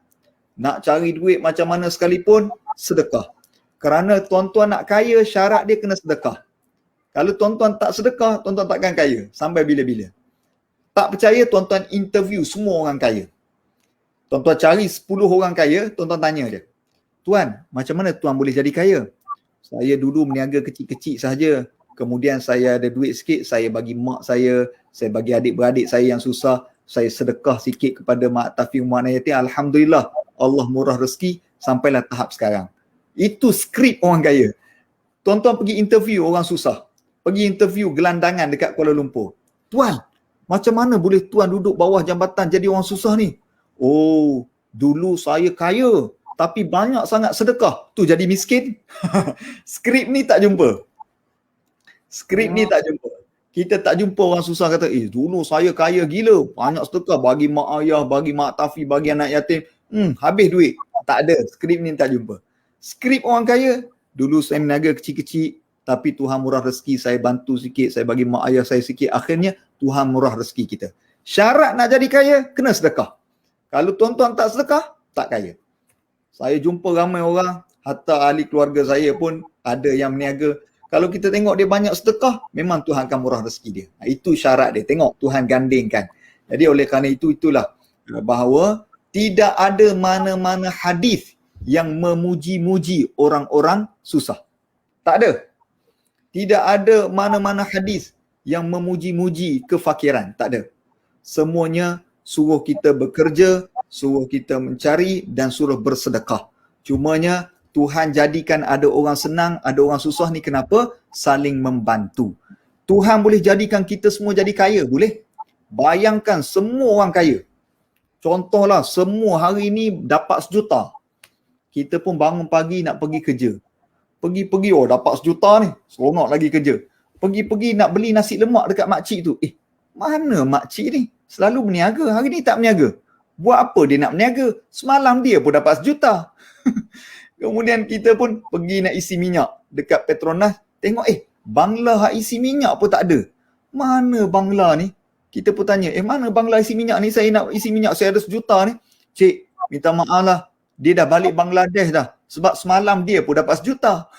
Nak cari duit macam mana sekalipun, sedekah. Kerana tuan-tuan nak kaya, syarat dia kena sedekah. Kalau tuan-tuan tak sedekah, tuan-tuan takkan kaya sampai bila-bila. Tak percaya, tuan-tuan interview semua orang kaya. Tuan-tuan cari 10 orang kaya, tuan-tuan tanya dia, "Tuan, macam mana tuan boleh jadi kaya?" "Saya dulu berniaga kecil-kecil sahaja. Kemudian saya ada duit sikit, saya bagi mak saya bagi adik-beradik saya yang susah, saya sedekah sikit kepada mak tafiq mak yatim. Alhamdulillah, Allah murah rezeki sampailah tahap sekarang." Itu skrip orang kaya. Tuan-tuan pergi interview orang susah. Pergi interview gelandangan dekat Kuala Lumpur. "Tuan, macam mana boleh tuan duduk bawah jambatan jadi orang susah ni?" "Oh, dulu saya kaya tapi banyak sangat sedekah, tu jadi miskin." Skrip ni tak jumpa. Skrip ni tak jumpa. Kita tak jumpa orang susah kata, dulu saya kaya gila, banyak sedekah, bagi mak ayah, bagi mak tafi, bagi anak yatim. Habis duit. Tak ada. Skrip ni tak jumpa. Skrip orang kaya, dulu saya berniaga kecil-kecil, tapi Tuhan murah rezeki, saya bantu sikit, saya bagi mak ayah saya sikit. Akhirnya, Tuhan murah rezeki kita. Syarat nak jadi kaya, kena sedekah. Kalau tuan-tuan tak sedekah, tak kaya. Saya jumpa ramai orang, hatta ahli keluarga saya pun ada yang berniaga. Kalau kita tengok dia banyak sedekah, memang Tuhan akan murah rezeki dia. Itu syarat dia. Tengok, Tuhan gandingkan. Jadi oleh kerana itulah bahawa tidak ada mana-mana hadis yang memuji-muji orang-orang susah. Tak ada. Tidak ada mana-mana hadis yang memuji-muji kefakiran. Tak ada. Semuanya suruh kita bekerja, suruh kita mencari dan suruh bersedekah. Cumanya Tuhan jadikan ada orang senang, ada orang susah ni kenapa? Saling membantu. Tuhan boleh jadikan kita semua jadi kaya, boleh? Bayangkan semua orang kaya. Contohlah, semua hari ni dapat 1 juta. Kita pun bangun pagi nak pergi kerja. Pergi-pergi, dapat 1 juta ni, seronok lagi kerja. Pergi-pergi nak beli nasi lemak dekat makcik tu. Mana makcik ni? Selalu berniaga, hari ni tak berniaga. Buat apa dia nak berniaga? Semalam dia pun dapat 1 juta. Kemudian kita pun pergi nak isi minyak dekat Petronas. Tengok, bangla hak isi minyak pun tak ada. Mana bangla ni? Kita pun tanya, mana bangla isi minyak ni? Saya nak isi minyak, saya ada 1 juta ni. "Cik, minta maaf lah. Dia dah balik Bangladesh dah. Sebab semalam dia pun dapat 1 juta.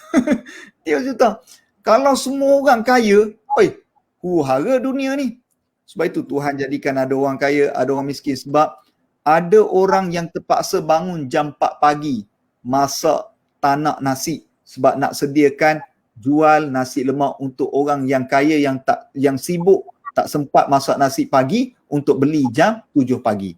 Dia 1 juta. Kalau semua orang kaya, huru-hara dunia ni. Sebab itu Tuhan jadikan ada orang kaya, ada orang miskin. Sebab ada orang yang terpaksa bangun jam 4 pagi. Masak tanak nasi. Sebab nak sediakan jual nasi lemak untuk orang yang kaya yang sibuk. Tak sempat masak nasi pagi untuk beli jam 7 pagi.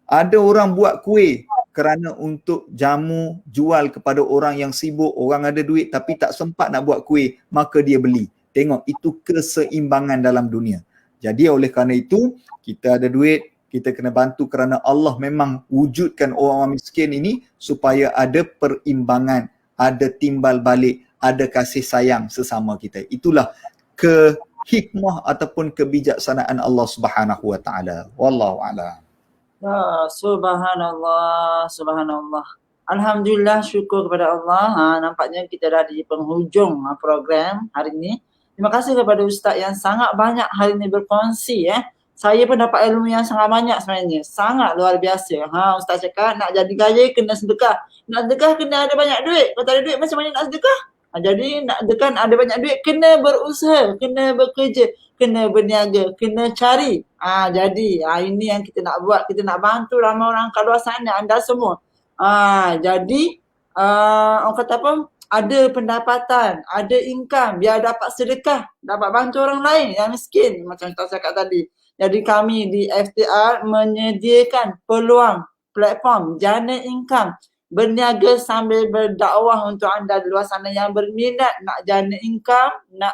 Ada orang buat kuih kerana untuk jamu jual kepada orang yang sibuk, orang ada duit tapi tak sempat nak buat kuih, maka dia beli. Tengok, itu keseimbangan dalam dunia. Jadi oleh kerana itu, kita ada duit, kita kena bantu kerana Allah memang wujudkan orang miskin ini supaya ada perimbangan, ada timbal balik, ada kasih sayang sesama kita. Itulah hikmah ataupun kebijaksanaan Allah Subhanahu wa taala. Wallahu a'lam. Subhanallah, subhanallah. Alhamdulillah, syukur kepada Allah. Nampaknya kita dah di penghujung program hari ini. Terima kasih kepada Ustaz yang sangat banyak hari ini berkongsi. Saya pun dapat ilmu yang sangat banyak sebenarnya. Sangat luar biasa. Ustaz cakap nak jadi kaya kena sedekah. Nak sedekah kena ada banyak duit. Kalau tak ada duit macam mana nak sedekah? Jadi nak sedekah ada banyak duit kena berusaha, kena bekerja, kena berniaga, kena cari. Jadi ini yang kita nak buat. Kita nak bantu ramai orang kat luar sana, anda semua. Jadi orang kata apa? Ada pendapatan, ada income, biar dapat sedekah, dapat bantu orang lain yang miskin macam saya cakap tadi. Jadi kami di FTR menyediakan peluang platform jana income, berniaga sambil berdakwah untuk anda di luar sana yang berminat nak jana income, nak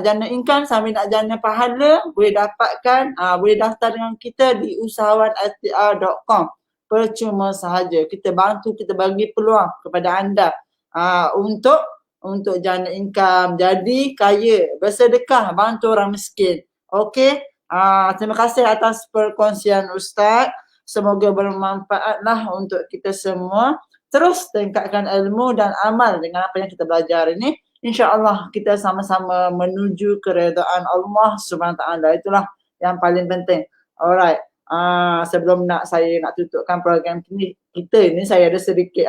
jana income sambil nak jana pahala, boleh dapatkan, boleh daftar dengan kita di usahawanftr.com. Percuma sahaja. Kita bantu, kita bagi peluang kepada anda untuk jana income, jadi kaya, bersedekah, bantu orang miskin. Okey. Terima kasih atas perkongsian Ustaz. Semoga bermanfaatlah untuk kita semua. Terus tingkatkan ilmu dan amal dengan apa yang kita belajar ini. InsyaAllah kita sama-sama menuju keredaan Allah Subhanahu Wa Taala. Itulah yang paling penting. Alright. Sebelum saya nak tutupkan program kita ini, saya ada sedikit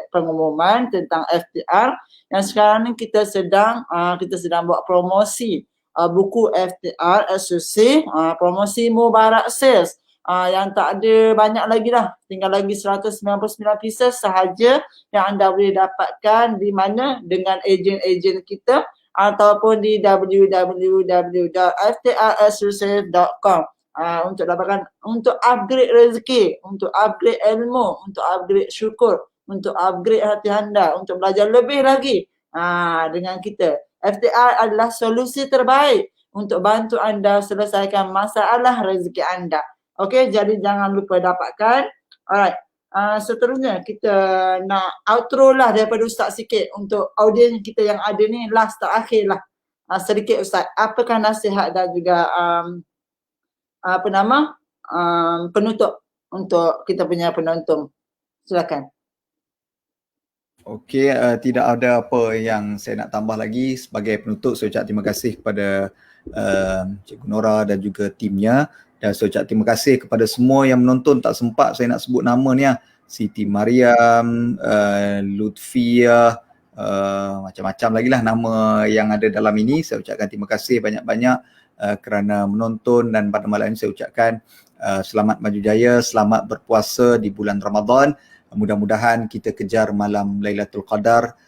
pengumuman tentang FTR. Yang sekarang ni kita sedang buat promosi buku FTR eksklusif, promosi Mubarak Sales. Yang tak ada banyak lagi dah, tinggal lagi 199 pieces sahaja yang anda boleh dapatkan di mana, dengan ejen-ejen kita ataupun di www.ftrexclusive.com. Untuk dapatkan, untuk upgrade rezeki, untuk upgrade ilmu, untuk upgrade syukur, untuk upgrade hati anda, untuk belajar lebih lagi dengan kita. FTR adalah solusi terbaik untuk bantu anda selesaikan masalah rezeki anda. Okey, jadi jangan lupa dapatkan. Alright. Seterusnya kita nak outro lah daripada Ustaz sikit untuk audiens kita yang ada ni, last terakhir lah. Sedikit Ustaz, apakah nasihat dan juga penutup untuk kita punya penonton? Silakan. Okey, tidak ada apa yang saya nak tambah lagi. Sebagai penutup, saya ucap terima kasih kepada Cikgu Nora dan juga timnya. Dan saya ucap terima kasih kepada semua yang menonton. Tak sempat saya nak sebut nama ni Siti Mariam, Lutfia, macam-macam lagi lah nama yang ada dalam ini. Saya ucapkan terima kasih banyak-banyak kerana menonton, dan pada malam ini saya ucapkan selamat maju jaya, selamat berpuasa di bulan Ramadan. Mudah-mudahan kita kejar malam Lailatul Qadar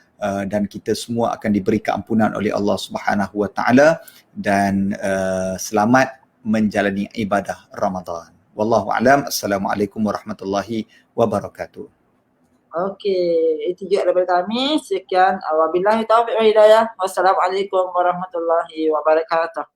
dan kita semua akan diberi keampunan oleh Allah Subhanahu Wa Taala, dan selamat menjalani ibadah Ramadan. Wallahu a'lam. Assalamualaikum warahmatullahi wabarakatuh. Okey, itu juga daripada kami. Sekian, wabillahi taufiq wal hidayah. Wassalamualaikum warahmatullahi wabarakatuh.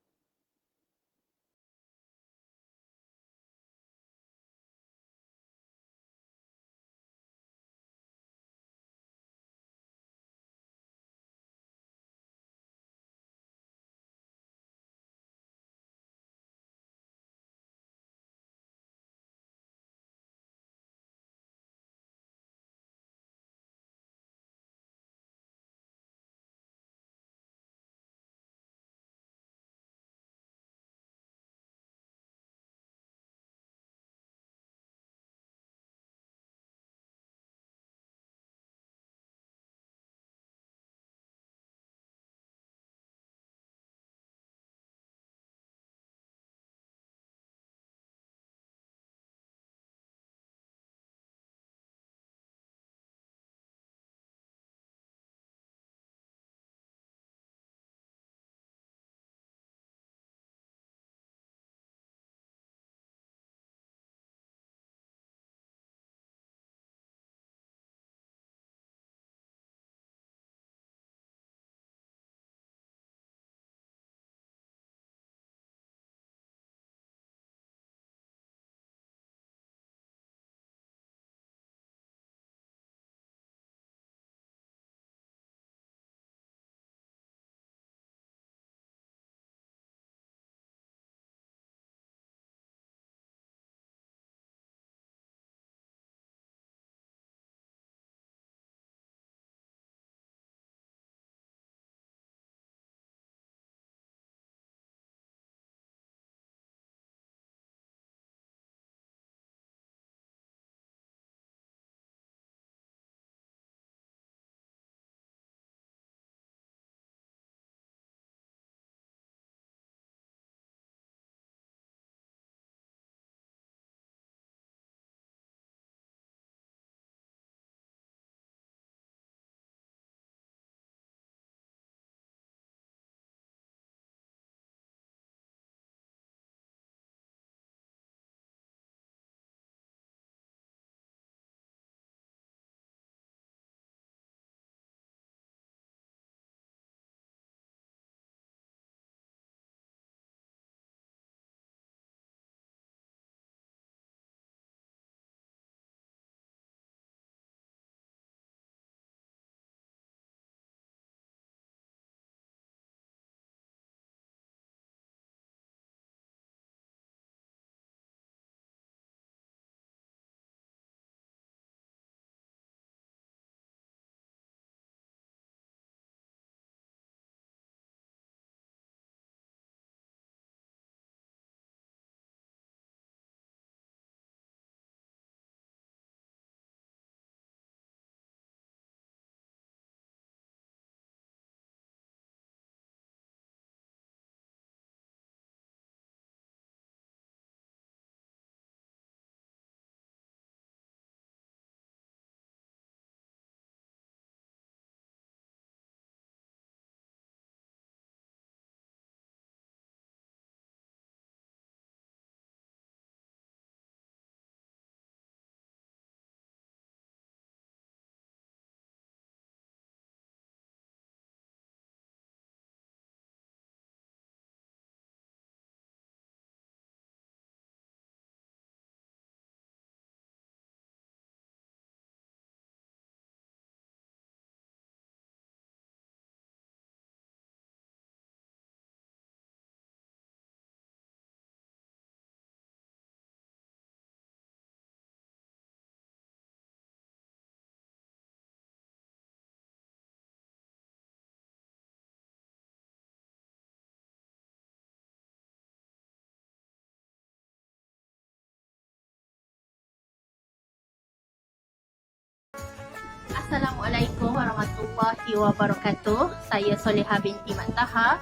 Assalamualaikum warahmatullahi wabarakatuh. Saya Soleha binti Mat Taha,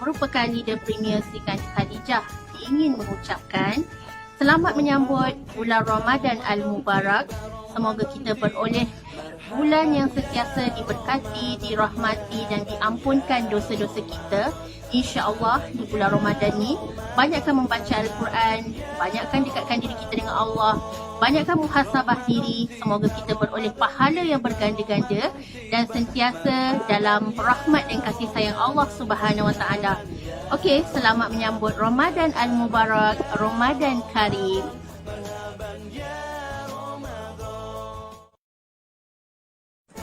merupakan leader Premier Sri Kandi Khadijah, ingin mengucapkan selamat menyambut bulan Ramadan Al-Mubarak. Semoga kita beroleh bulan yang sentiasa diberkati, dirahmati dan diampunkan dosa-dosa kita. InsyaAllah di bulan Ramadan ni banyakkan membaca Al-Quran, banyakkan dekatkan diri kita dengan Allah, banyakkan muhasabah diri. Semoga kita beroleh pahala yang berganda-ganda dan sentiasa dalam rahmat dan kasih sayang Allah Subhanahu Wa Taala. Okey, selamat menyambut Ramadan Al-Mubarak, Ramadan Karim.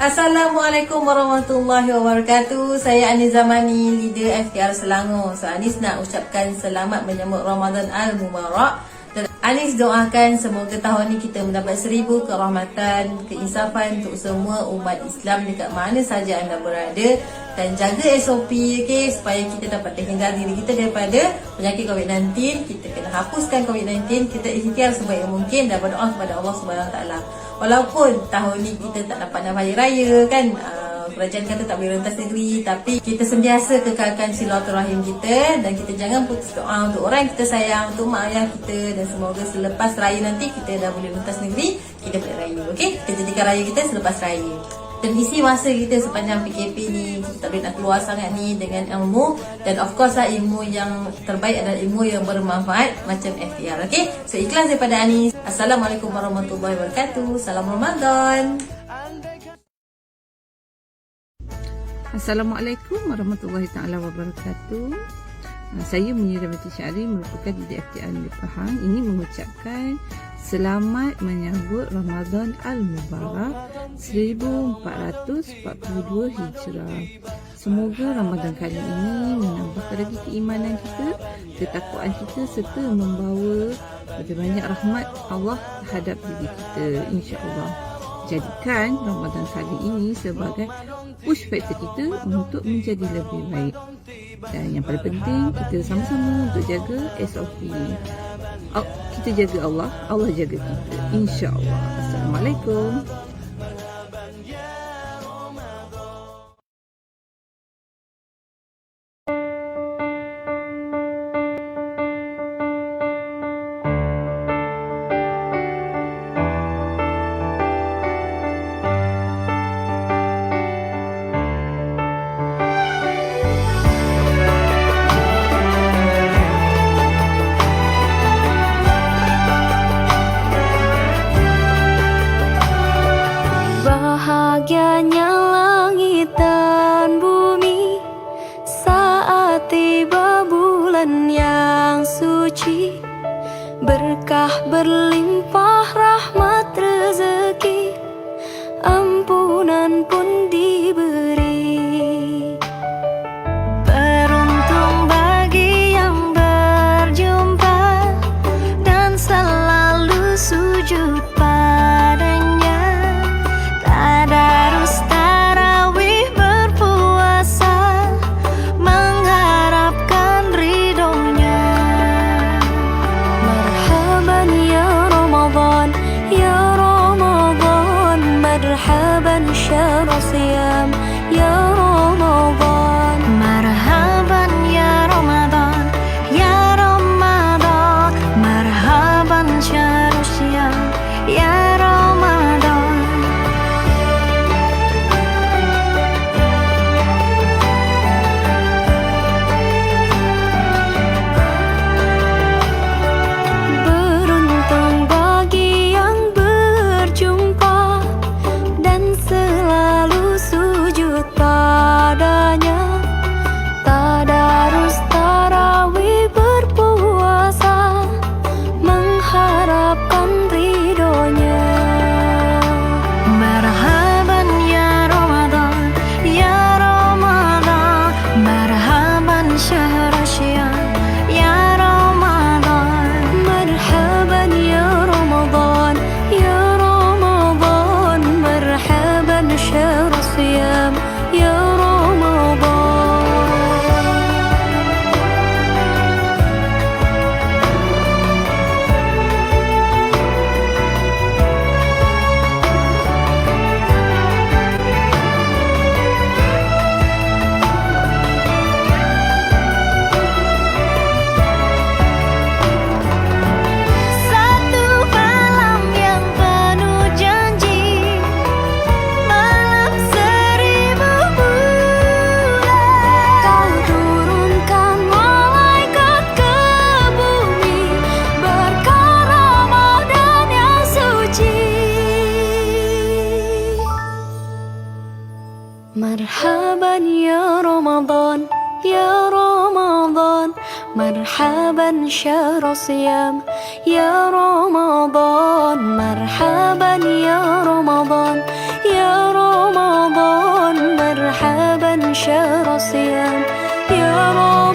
Assalamualaikum warahmatullahi wabarakatuh. Saya Anis Zamani, leader FTR Selangor. So Anis nak ucapkan selamat menyambut Ramadan Al-Mubarak. Dan Anis doakan semoga tahun ni kita mendapat 1000 kerahmatan, keinsafan untuk semua umat Islam dekat mana saja anda berada. Dan jaga SOP, okay, supaya kita dapat terhindar diri kita daripada penyakit COVID-19. Kita kena hapuskan COVID-19. Kita ikhtiar sebaik mungkin dan berdoa kepada Allah Subhanahu Wa Taala. Walaupun tahun ni kita tak dapat nak raya raya kan, kerajaan kata tak boleh rentas negeri, tapi kita sentiasa kekalkan silaturahim kita dan kita jangan putus doa untuk orang yang kita sayang, untuk mak ayah kita, dan semoga selepas raya nanti kita dah boleh rentas negeri, kita boleh raya. Okey, kita jadikan raya kita selepas raya. Dan isi masa kita sepanjang PKP ni, kita tak boleh nak keluar sangat ni dengan ilmu. Dan of course lah, ilmu yang terbaik adalah ilmu yang bermanfaat macam FTR. Okay, so ikhlas daripada Anis. Assalamualaikum warahmatullahi wabarakatuh. Salam Ramadan. Assalamualaikum warahmatullahi taala wabarakatuh. Saya Munirah binti Syahri, merupakan leader FTR di Pahang. Ini mengucapkan selamat menyambut Ramadan Al-Mubarak 1442 Hijrah. Semoga Ramadan kali ini menambahkan lagi keimanan kita, ketakwaan kita serta membawa lebih banyak rahmat Allah terhadap diri kita, insya-Allah. Jadikan Ramadan kali ini sebagai push factor kita untuk menjadi lebih baik. Dan yang paling penting, kita sama-sama untuk jaga SOP. Kita jaga Allah, Allah jaga kita, insya-Allah. Assalamualaikum. Bahagianya langit dan bumi saat tiba bulan yang suci, berkah berlimpah, rahmat rezeki, ampunan pun diberi. Beruntung bagi yang berjumpa dan selalu sujud padanya. Tadarus tarawih berpuasa, mengharapkan ridhonya. Marhaban ya Ramadan, ya مرحبا شهر صيام يا رمضان مرحبا يا رمضان يا رمضان مرحبا شهر صيام يا رمضان